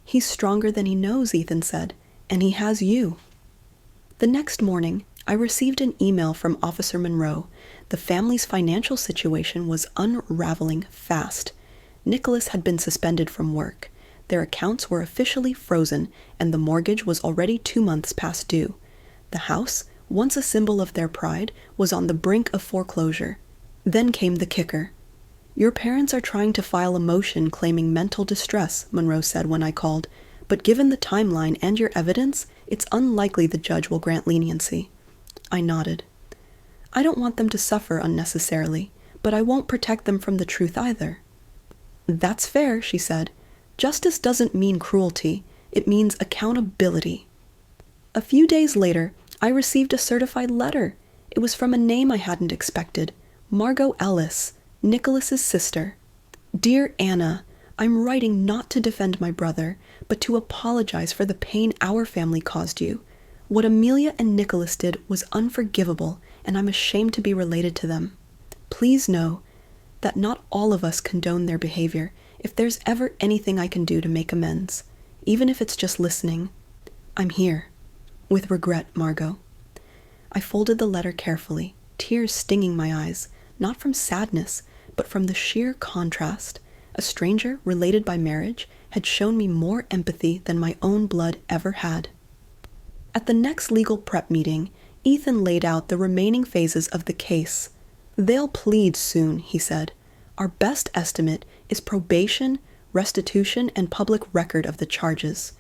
He's stronger than he knows, Ethan said, and he has you. The next morning, I received an email from Officer Monroe. The family's financial situation was unraveling fast. Nicholas had been suspended from work. Their accounts were officially frozen, and the mortgage was already 2 months past due. The house, once a symbol of their pride, was on the brink of foreclosure. Then came the kicker. Your parents are trying to file a motion claiming mental distress, Monroe said when I called, but given the timeline and your evidence, it's unlikely the judge will grant leniency. I nodded. I don't want them to suffer unnecessarily, but I won't protect them from the truth either. That's fair, she said. Justice doesn't mean cruelty, it means accountability. A few days later, I received a certified letter. It was from a name I hadn't expected, Margot Ellis, Nicholas's sister. Dear Anna, I'm writing not to defend my brother, but to apologize for the pain our family caused you. What Amelia and Nicholas did was unforgivable, and I'm ashamed to be related to them. Please know that not all of us condone their behavior. If there's ever anything I can do to make amends, even if it's just listening, I'm here. With regret, Margot. I folded the letter carefully, tears stinging my eyes, not from sadness, but from the sheer contrast. A stranger, related by marriage, had shown me more empathy than my own blood ever had. At the next legal prep meeting, Ethan laid out the remaining phases of the case. They'll plead soon, he said. Our best estimate is probation, restitution, and public record of the charges.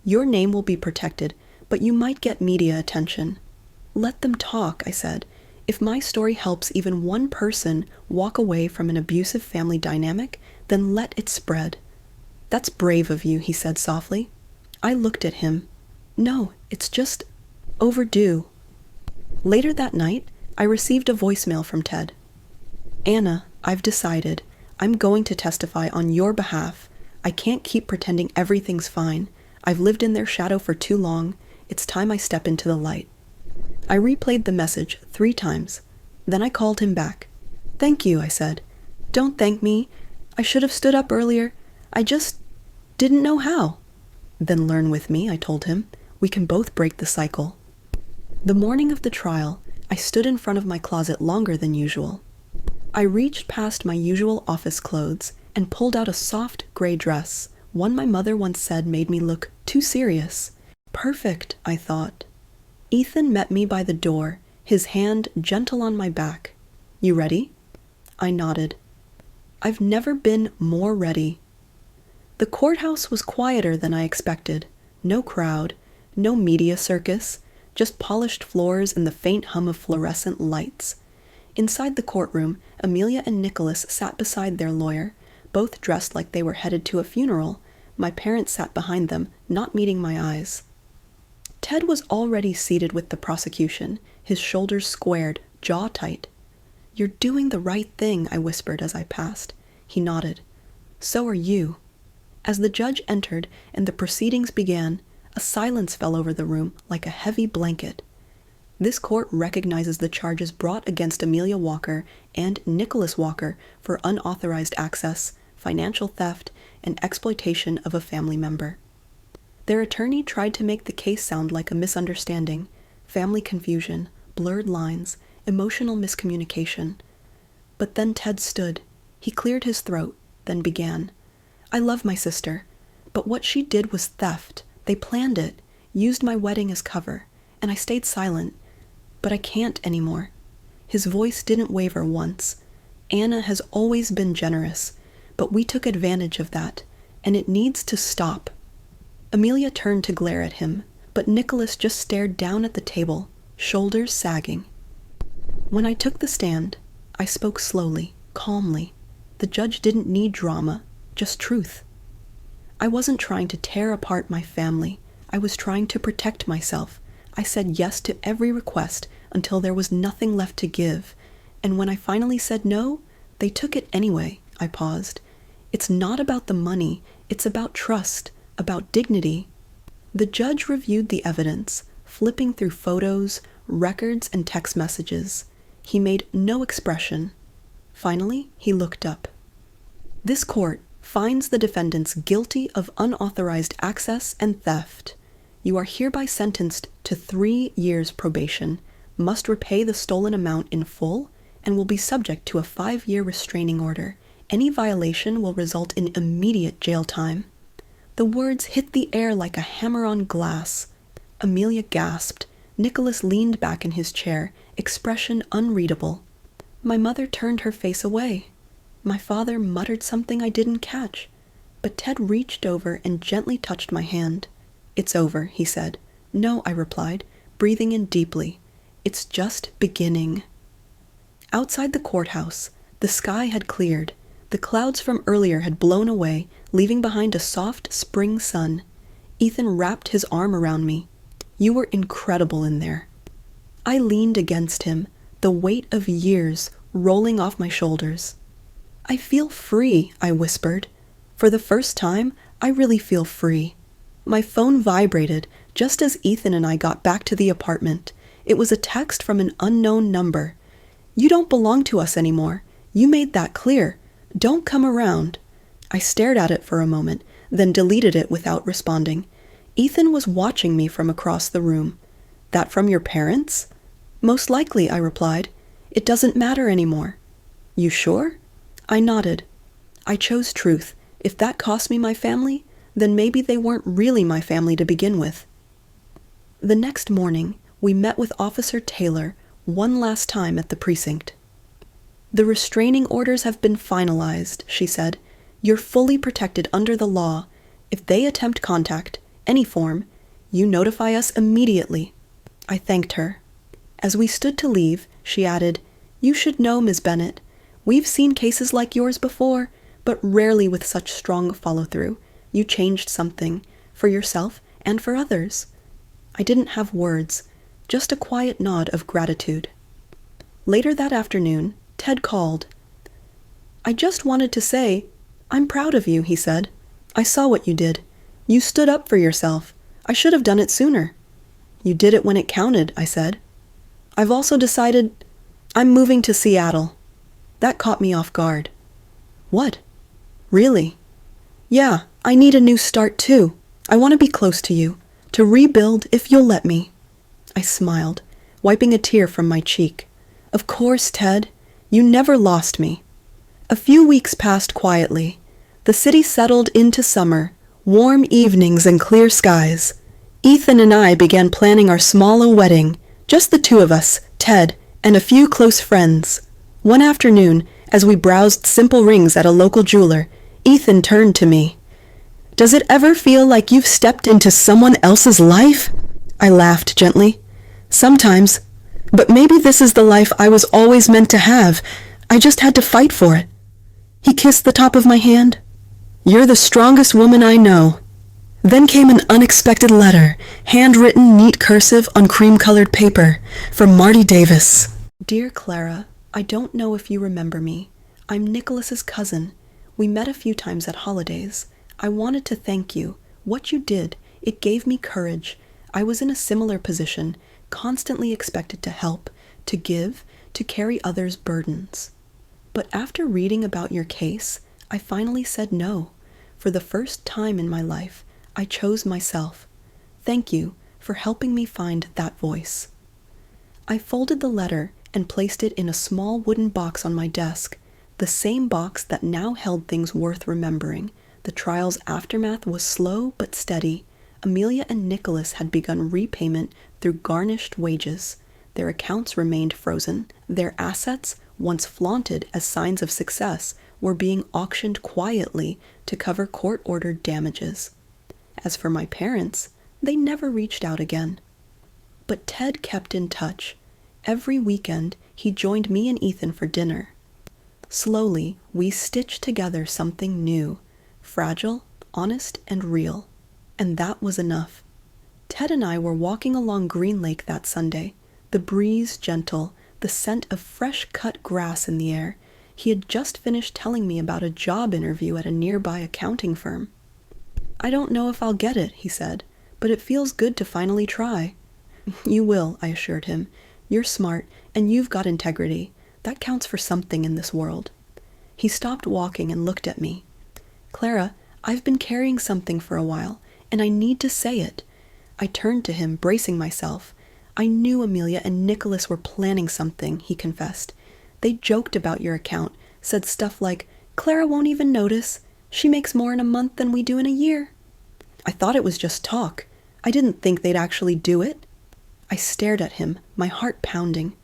Your name will be protected, but you might get media attention. Let them talk, I said. If my story helps even one person walk away from an abusive family dynamic, then let it spread. That's brave of you, he said softly. I looked at him. No, it's just overdue. Later that night, I received a voicemail from Ted. Anna, I've decided. I'm going to testify on your behalf. I can't keep pretending everything's fine. I've lived in their shadow for too long. It's time I step into the light. I replayed the message 3 times. Then I called him back. Thank you, I said. Don't thank me. I should have stood up earlier. I just didn't know how. Then learn with me, I told him. We can both break the cycle. The morning of the trial, I stood in front of my closet longer than usual. I reached past my usual office clothes and pulled out a soft gray dress, one my mother once said made me look too serious. Perfect, I thought. Ethan met me by the door, his hand gentle on my back. You ready? I nodded. I've never been more ready. The courthouse was quieter than I expected. No crowd, no media circus, just polished floors and the faint hum of fluorescent lights. Inside the courtroom, Amelia and Nicholas sat beside their lawyer, both dressed like they were headed to a funeral. My parents sat behind them, not meeting my eyes. Ted was already seated with the prosecution, his shoulders squared, jaw tight. "You're doing the right thing," I whispered as I passed. He nodded. "So are you." As the judge entered and the proceedings began, a silence fell over the room like a heavy blanket. This court recognizes the charges brought against Amelia Walker and Nicholas Walker for unauthorized access, financial theft, and exploitation of a family member. Their attorney tried to make the case sound like a misunderstanding, family confusion, blurred lines, emotional miscommunication. But then Ted stood. He cleared his throat, then began. "I love my sister, but what she did was theft. They planned it, used my wedding as cover, and I stayed silent. But I can't anymore." His voice didn't waver once. "Anna has always been generous, but we took advantage of that, and it needs to stop." Amelia turned to glare at him, but Nicholas just stared down at the table, shoulders sagging. When I took the stand, I spoke slowly, calmly. The judge didn't need drama, just truth. I wasn't trying to tear apart my family. I was trying to protect myself. I said yes to every request until there was nothing left to give. And when I finally said no, they took it anyway. I paused. It's not about the money. It's about trust, about dignity. The judge reviewed the evidence, flipping through photos, records, and text messages. He made no expression. Finally, he looked up. "This court finds the defendants guilty of unauthorized access and theft. You are hereby sentenced to 3 years probation, must repay the stolen amount in full, and will be subject to a 5-year restraining order. Any violation will result in immediate jail time." The words hit the air like a hammer on glass. Amelia gasped. Nicholas leaned back in his chair, expression unreadable. My mother turned her face away. My father muttered something I didn't catch, but Ted reached over and gently touched my hand. "It's over," he said. "No," I replied, breathing in deeply. "It's just beginning." Outside the courthouse, the sky had cleared. The clouds from earlier had blown away, leaving behind a soft spring sun. Ethan wrapped his arm around me. "You were incredible in there." I leaned against him, the weight of years rolling off my shoulders. "I feel free," I whispered. "For the first time, I really feel free." My phone vibrated just as Ethan and I got back to the apartment. It was a text from an unknown number. "You don't belong to us anymore. You made that clear. Don't come around." I stared at it for a moment, then deleted it without responding. Ethan was watching me from across the room. "That from your parents?" "Most likely," I replied. "It doesn't matter anymore." "You sure?" I nodded. I chose truth. If that cost me my family, then maybe they weren't really my family to begin with. The next morning, we met with Officer Taylor one last time at the precinct. "The restraining orders have been finalized," she said. "You're fully protected under the law. If they attempt contact, any form, you notify us immediately." I thanked her. As we stood to leave, she added, "You should know, Ms. Bennett. We've seen cases like yours before, but rarely with such strong follow-through. You changed something, for yourself and for others." I didn't have words, just a quiet nod of gratitude. Later that afternoon, Ted called. "I just wanted to say, I'm proud of you," he said. "I saw what you did. You stood up for yourself. I should have done it sooner." "You did it when it counted," I said. "I've also decided I'm moving to Seattle." That caught me off guard. "What? Really?" "Yeah, I need a new start too. I want to be close to you, to rebuild if you'll let me." I smiled, wiping a tear from my cheek. "Of course, Ted. You never lost me." A few weeks passed quietly. The city settled into summer, warm evenings and clear skies. Ethan and I began planning our small wedding, just the two of us, Ted, and a few close friends. One afternoon, as we browsed simple rings at a local jeweler, Ethan turned to me. "Does it ever feel like you've stepped into someone else's life?" I laughed gently. "Sometimes. But maybe this is the life I was always meant to have. I just had to fight for it." He kissed the top of my hand. "You're the strongest woman I know." Then came an unexpected letter, handwritten neat cursive on cream-colored paper, from Marty Davis. Dear Clara, I don't know if you remember me. I'm Nicholas's cousin. We met a few times at holidays. I wanted to thank you. What you did, it gave me courage. I was in a similar position, constantly expected to help, to give, to carry others' burdens. But after reading about your case, I finally said no. For the first time in my life, I chose myself. Thank you for helping me find that voice. I folded the letter and placed it in a small wooden box on my desk, the same box that now held things worth remembering. The trial's aftermath was slow but steady. Amelia and Nicholas had begun repayment through garnished wages. Their accounts remained frozen. Their assets, once flaunted as signs of success, were being auctioned quietly to cover court-ordered damages. As for my parents, they never reached out again. But Ted kept in touch. Every weekend, he joined me and Ethan for dinner. Slowly, we stitched together something new, fragile, honest, and real. And that was enough. Ted and I were walking along Green Lake that Sunday, the breeze gentle, the scent of fresh-cut grass in the air. He had just finished telling me about a job interview at a nearby accounting firm. I don't know if I'll get it, he said, but it feels good to finally try. You will, I assured him. You're smart, and you've got integrity. That counts for something in this world. He stopped walking and looked at me. Clara, I've been carrying something for a while, and I need to say it. I turned to him, bracing myself. I knew Amelia and Nicholas were planning something, he confessed. They joked about your account, said stuff like, Clara won't even notice. She makes more in a month than we do in a year. I thought it was just talk. I didn't think they'd actually do it. I stared at him, my heart pounding.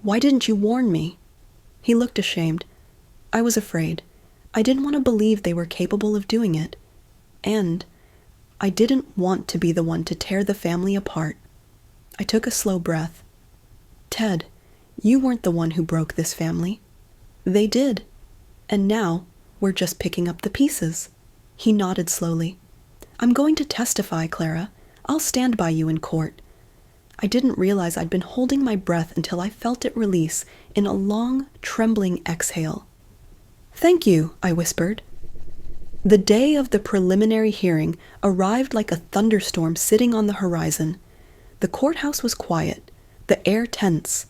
Why didn't you warn me? He looked ashamed. I was afraid. I didn't want to believe they were capable of doing it. And I didn't want to be the one to tear the family apart. I took a slow breath. Ted, you weren't the one who broke this family. They did. And now we're just picking up the pieces. He nodded slowly. I'm going to testify, Clara. I'll stand by you in court. I didn't realize I'd been holding my breath until I felt it release in a long, trembling exhale. Thank you, I whispered. The day of the preliminary hearing arrived like a thunderstorm sitting on the horizon. The courthouse was quiet, the air tense.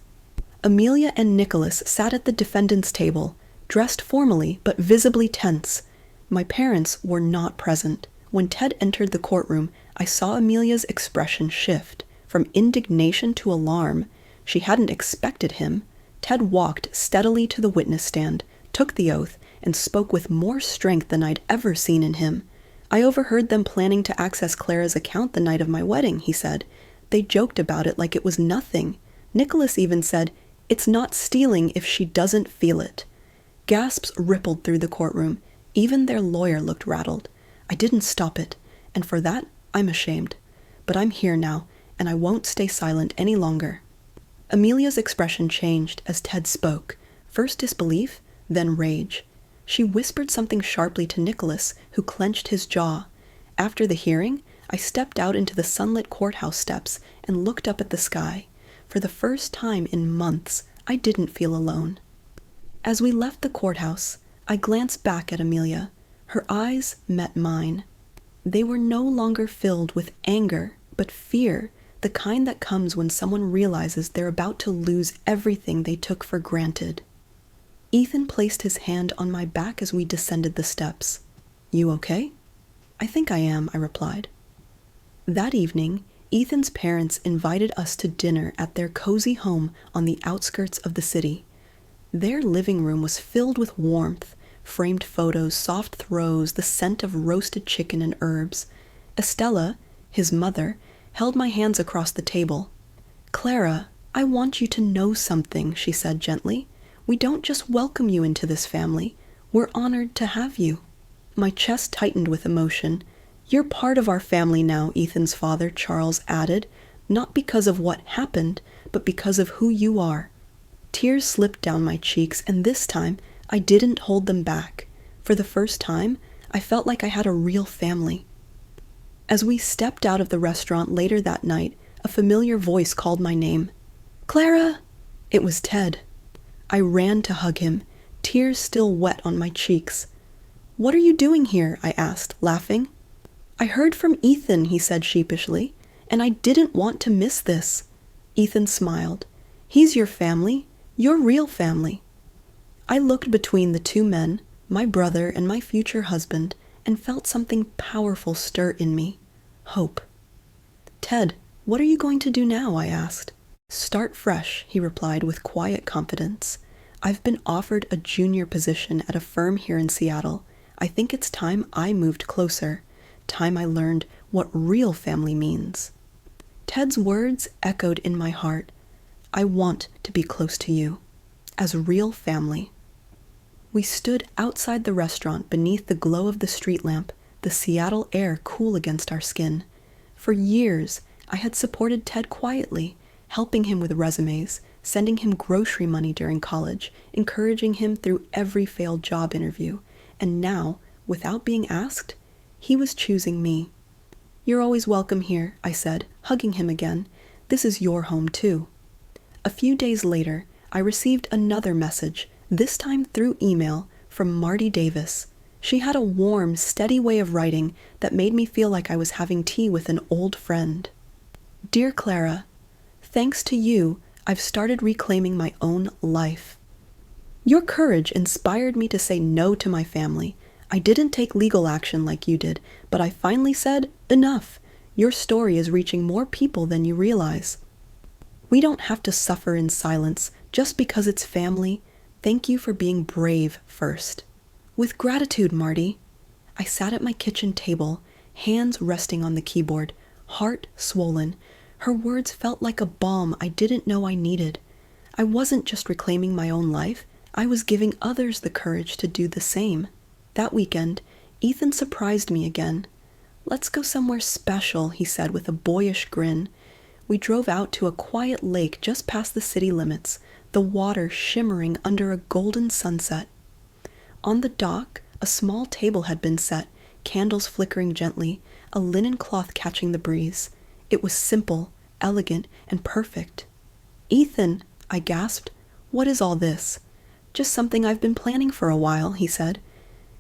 Amelia and Nicholas sat at the defendant's table, dressed formally but visibly tense. My parents were not present. When Ted entered the courtroom, I saw Amelia's expression shift. From indignation to alarm. She hadn't expected him. Ted walked steadily to the witness stand, took the oath, and spoke with more strength than I'd ever seen in him. I overheard them planning to access Clara's account the night of my wedding, he said. They joked about it like it was nothing. Nicholas even said, it's not stealing if she doesn't feel it. Gasps rippled through the courtroom. Even their lawyer looked rattled. I didn't stop it, and for that, I'm ashamed. But I'm here now, and I won't stay silent any longer. Amelia's expression changed as Ted spoke, first disbelief, then rage. She whispered something sharply to Nicholas, who clenched his jaw. After the hearing, I stepped out into the sunlit courthouse steps and looked up at the sky. For the first time in months, I didn't feel alone. As we left the courthouse, I glanced back at Amelia. Her eyes met mine. They were no longer filled with anger, but fear, the kind that comes when someone realizes they're about to lose everything they took for granted. Ethan placed his hand on my back as we descended the steps. You okay? I think I am, I replied. That evening, Ethan's parents invited us to dinner at their cozy home on the outskirts of the city. Their living room was filled with warmth, framed photos, soft throws, the scent of roasted chicken and herbs. Estella, his mother, held my hands across the table. Clara, I want you to know something, she said gently. We don't just welcome you into this family. We're honored to have you. My chest tightened with emotion. You're part of our family now, Ethan's father, Charles, added, not because of what happened, but because of who you are. Tears slipped down my cheeks, and this time I didn't hold them back. For the first time, I felt like I had a real family. As we stepped out of the restaurant later that night, a familiar voice called my name. "Clara!" It was Ted. I ran to hug him, tears still wet on my cheeks. "What are you doing here?" I asked, laughing. "I heard from Ethan," he said sheepishly, "and I didn't want to miss this." Ethan smiled. "He's your family, your real family." I looked between the two men, my brother and my future husband, and felt something powerful stir in me. Hope. "Ted, what are you going to do now?" I asked. "Start fresh," he replied with quiet confidence. "I've been offered a junior position at a firm here in Seattle. I think it's time I moved closer. Time I learned what real family means." Ted's words echoed in my heart. I want to be close to you, as real family. We stood outside the restaurant beneath the glow of the street lamp, the Seattle air cool against our skin. For years, I had supported Ted quietly, helping him with resumes, sending him grocery money during college, encouraging him through every failed job interview. And now, without being asked, he was choosing me. "You're always welcome here," I said, hugging him again. "This is your home too." A few days later, I received another message, this time through email, from Marty Davis. She had a warm, steady way of writing that made me feel like I was having tea with an old friend. "Dear Clara, thanks to you, I've started reclaiming my own life. Your courage inspired me to say no to my family. I didn't take legal action like you did, but I finally said, enough. Your story is reaching more people than you realize. We don't have to suffer in silence just because it's family. Thank you for being brave first. With gratitude, Marty." I sat at my kitchen table, hands resting on the keyboard, heart swollen. Her words felt like a balm I didn't know I needed. I wasn't just reclaiming my own life, I was giving others the courage to do the same. That weekend, Ethan surprised me again. "Let's go somewhere special," he said with a boyish grin. We drove out to a quiet lake just past the city limits, the water shimmering under a golden sunset. On the dock, a small table had been set, candles flickering gently, a linen cloth catching the breeze. It was simple, elegant, and perfect. "Ethan," I gasped, "what is all this?" "Just something I've been planning for a while," he said.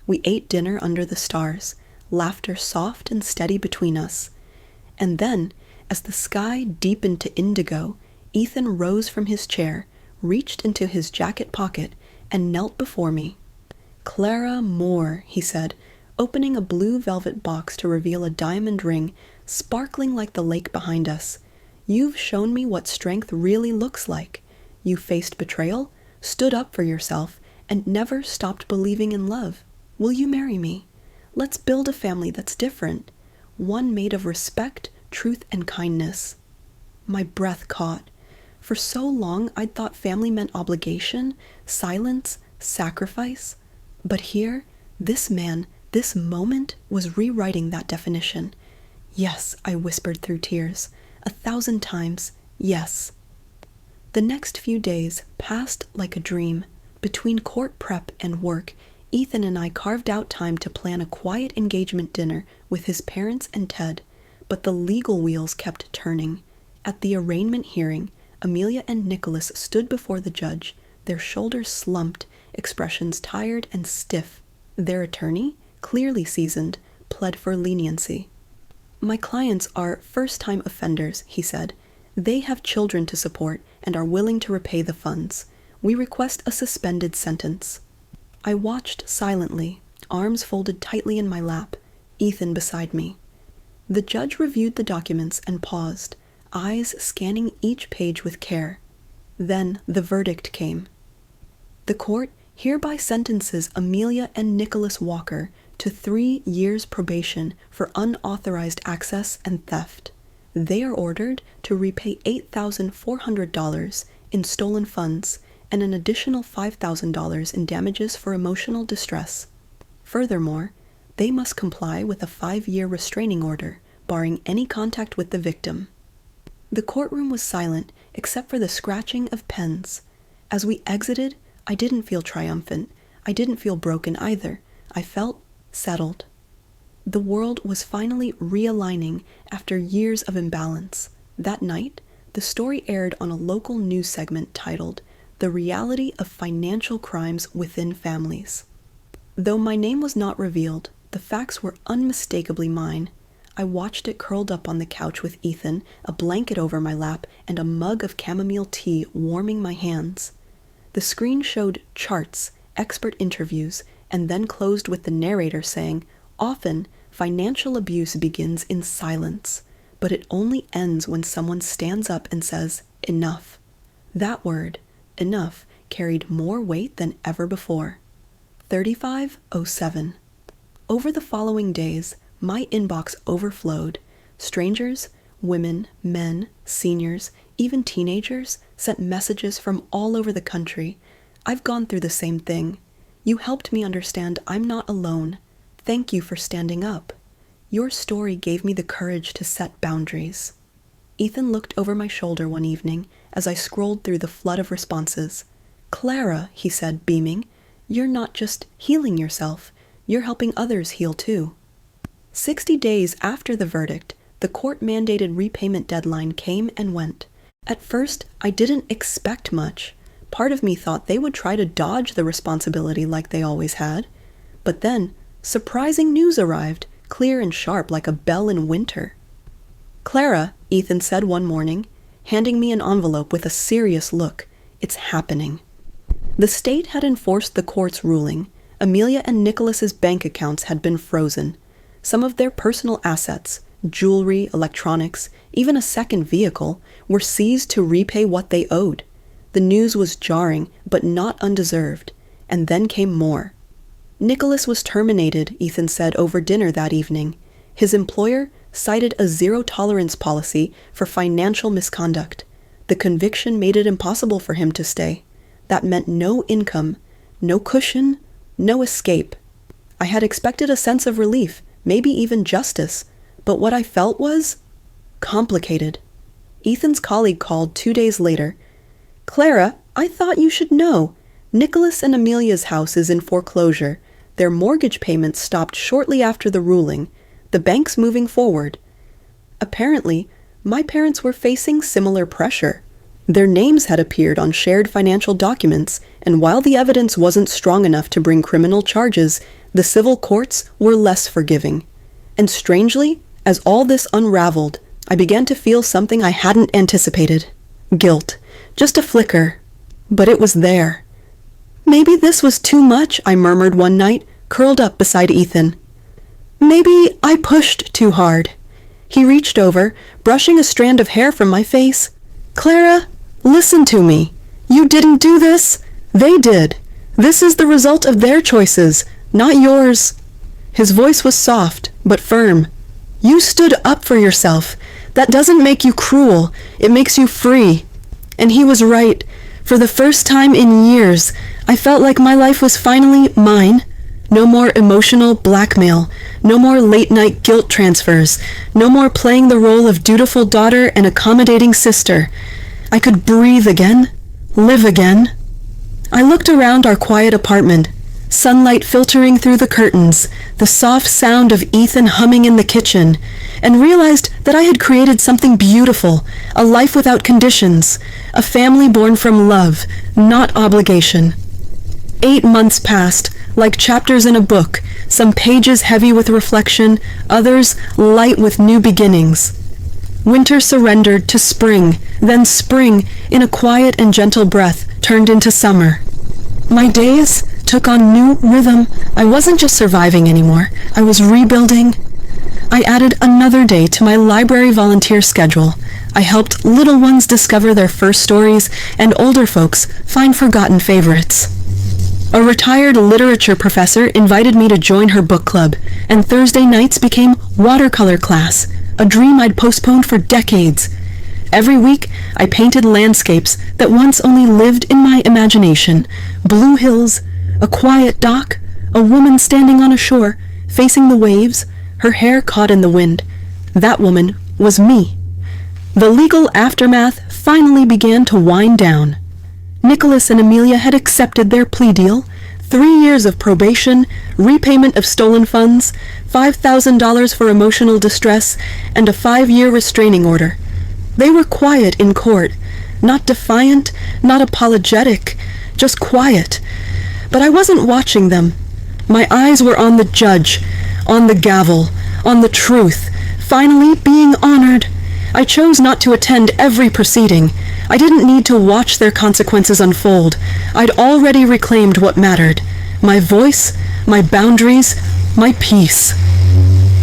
We ate dinner under the stars, laughter soft and steady between us. And then, as the sky deepened to indigo, Ethan rose from his chair, reached into his jacket pocket, and knelt before me. "Clara Moore," he said, opening a blue velvet box to reveal a diamond ring sparkling like the lake behind us. "You've shown me what strength really looks like. You faced betrayal, stood up for yourself, and never stopped believing in love. Will you marry me? Let's build a family that's different, one made of respect, truth, and kindness." My breath caught. For so long, I'd thought family meant obligation, silence, sacrifice. But here, this man, this moment, was rewriting that definition. "Yes," I whispered through tears. 1,000 times, yes. The next few days passed like a dream. Between court prep and work, Ethan and I carved out time to plan a quiet engagement dinner with his parents and Ted, but the legal wheels kept turning. At the arraignment hearing, Amelia and Nicholas stood before the judge, their shoulders slumped, expressions tired and stiff. Their attorney, clearly seasoned, pled for leniency. "My clients are first-time offenders," he said. "They have children to support and are willing to repay the funds. We request a suspended sentence." I watched silently, arms folded tightly in my lap, Ethan beside me. The judge reviewed the documents and paused, eyes scanning each page with care. Then the verdict came. "The court hereby sentences Amelia and Nicholas Walker to 3 years probation for unauthorized access and theft. They are ordered to repay $8,400 in stolen funds and an additional $5,000 in damages for emotional distress. Furthermore, they must comply with a 5-year restraining order, barring any contact with the victim." The courtroom was silent except for the scratching of pens. As we exited, I didn't feel triumphant. I didn't feel broken either. I felt settled. The world was finally realigning after years of imbalance. That night, the story aired on a local news segment titled, "The Reality of Financial Crimes Within Families." Though my name was not revealed, the facts were unmistakably mine. I watched it curled up on the couch with Ethan, a blanket over my lap, and a mug of chamomile tea warming my hands. The screen showed charts, expert interviews, and then closed with the narrator saying, "Often, financial abuse begins in silence, but it only ends when someone stands up and says, 'Enough.'" That word, enough, carried more weight than ever before. 3507. Over the following days, my inbox overflowed. Strangers, women, men, seniors, even teenagers sent messages from all over the country. "I've gone through the same thing. You helped me understand I'm not alone. Thank you for standing up. Your story gave me the courage to set boundaries." Ethan looked over my shoulder one evening as I scrolled through the flood of responses. "Clara," he said, beaming, "you're not just healing yourself, you're helping others heal too." 60 days after the verdict, the court-mandated repayment deadline came and went. At first, I didn't expect much. Part of me thought they would try to dodge the responsibility like they always had. But then, surprising news arrived, clear and sharp like a bell in winter. "Clara," Ethan said one morning, handing me an envelope with a serious look, "it's happening." The state had enforced the court's ruling. Amelia and Nicholas's bank accounts had been frozen. Some of their personal assets, jewelry, electronics, even a second vehicle, were seized to repay what they owed. The news was jarring, but not undeserved. And then came more. Nicholas was terminated, Ethan said over dinner that evening. His employer cited a zero-tolerance policy for financial misconduct. The conviction made it impossible for him to stay. That meant no income, no cushion, no escape. I had expected a sense of relief, maybe even justice, but what I felt was complicated. Ethan's colleague called 2 days later. "Clara, I thought you should know. Nicholas and Amelia's house is in foreclosure. Their mortgage payments stopped shortly after the ruling. The bank's moving forward." Apparently, my parents were facing similar pressure. Their names had appeared on shared financial documents, and while the evidence wasn't strong enough to bring criminal charges, the civil courts were less forgiving. And strangely, as all this unraveled, I began to feel something I hadn't anticipated. Guilt. Just a flicker. But it was there. "Maybe this was too much," I murmured one night, curled up beside Ethan. "Maybe I pushed too hard." He reached over, brushing a strand of hair from my face. "Clara, listen to me. You didn't do this. They did. This is the result of their choices, not yours." His voice was soft, but firm. "You stood up for yourself. That doesn't make you cruel. It makes you free." And he was right. For the first time in years, I felt like my life was finally mine. No more emotional blackmail. No more late-night guilt transfers. No more playing the role of dutiful daughter and accommodating sister. I could breathe again. Live again. I looked around our quiet apartment. Sunlight filtering through the curtains, the soft sound of Ethan humming in the kitchen, and realized that I had created something beautiful, a life without conditions, a family born from love, not obligation. 8 months passed, like chapters in a book, some pages heavy with reflection, others light with new beginnings. Winter surrendered to spring, then spring, in a quiet and gentle breath, turned into summer. My days took on new rhythm. I wasn't just surviving anymore. I was rebuilding. I added another day to my library volunteer schedule. I helped little ones discover their first stories and older folks find forgotten favorites. A retired literature professor invited me to join her book club, and Thursday nights became watercolor class, a dream I'd postponed for decades. Every week, I painted landscapes that once only lived in my imagination. Blue hills, a quiet dock, a woman standing on a shore, facing the waves, her hair caught in the wind. That woman was me. The legal aftermath finally began to wind down. Nicholas and Amelia had accepted their plea deal. 3 years of probation, repayment of stolen funds, $5,000 for emotional distress, and a 5-year restraining order. They were quiet in court, not defiant, not apologetic, just quiet. But I wasn't watching them. My eyes were on the judge, on the gavel, on the truth, finally being honored. I chose not to attend every proceeding. I didn't need to watch their consequences unfold. I'd already reclaimed what mattered. My voice, my boundaries, my peace.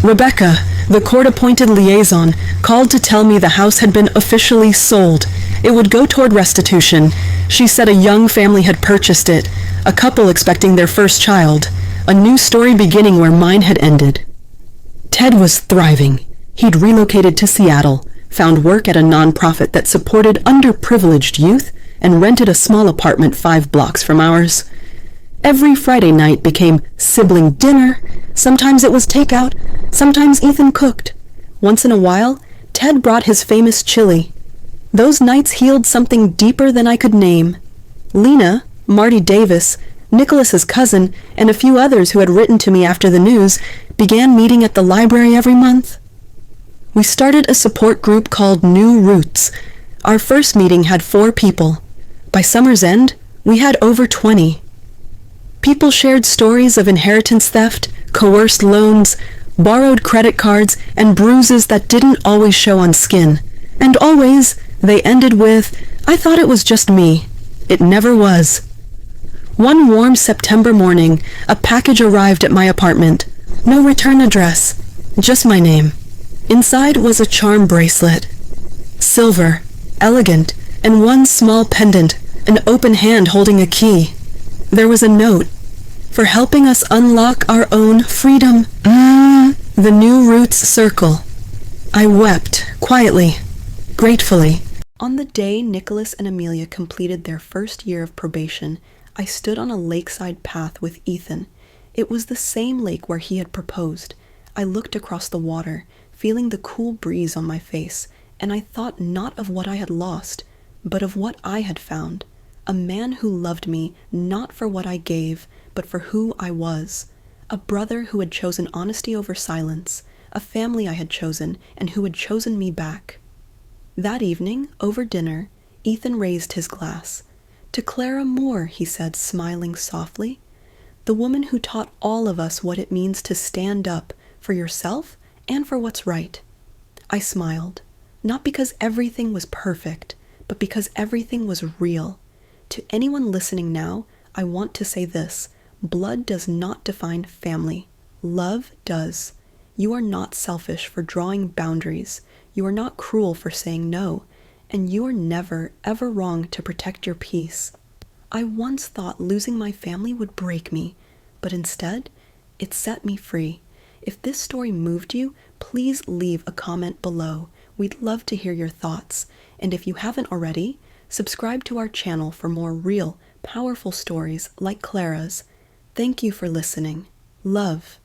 Rebecca, the court-appointed liaison, called to tell me the house had been officially sold. It would go toward restitution. She said a young family had purchased it, a couple expecting their first child, a new story beginning where mine had ended. Ted was thriving. He'd relocated to Seattle, found work at a nonprofit that supported underprivileged youth, and rented a small apartment 5 blocks from ours. Every Friday night became sibling dinner. Sometimes it was takeout, sometimes Ethan cooked. Once in a while, Ted brought his famous chili. Those nights healed something deeper than I could name. Lena, Marty Davis, Nicholas's cousin, and a few others who had written to me after the news began meeting at the library every month. We started a support group called New Roots. Our first meeting had 4 people. By summer's end, we had over 20. People shared stories of inheritance theft, coerced loans, borrowed credit cards, and bruises that didn't always show on skin. And always, they ended with, "I thought it was just me." It never was. One warm September morning, a package arrived at my apartment. No return address, just my name. Inside was a charm bracelet. Silver, elegant, and one small pendant, an open hand holding a key. There was a note. For helping us unlock our own freedom. The New Roots Circle. I wept, quietly, gratefully. On the day Nicholas and Amelia completed their first year of probation, I stood on a lakeside path with Ethan. It was the same lake where he had proposed. I looked across the water, feeling the cool breeze on my face, and I thought not of what I had lost, but of what I had found. A man who loved me not for what I gave, but for who I was. A brother who had chosen honesty over silence. A family I had chosen, and who had chosen me back. That evening, over dinner, Ethan raised his glass. "To Clara Moore," he said, smiling softly. "The woman who taught all of us what it means to stand up for yourself and for what's right." I smiled, not because everything was perfect, but because everything was real. To anyone listening now, I want to say this: blood does not define family. Love does. You are not selfish for drawing boundaries. You are not cruel for saying no. And you are never, ever wrong to protect your peace. I once thought losing my family would break me, but instead, it set me free. If this story moved you, please leave a comment below. We'd love to hear your thoughts. And if you haven't already, subscribe to our channel for more real, powerful stories like Clara's. Thank you for listening. Love.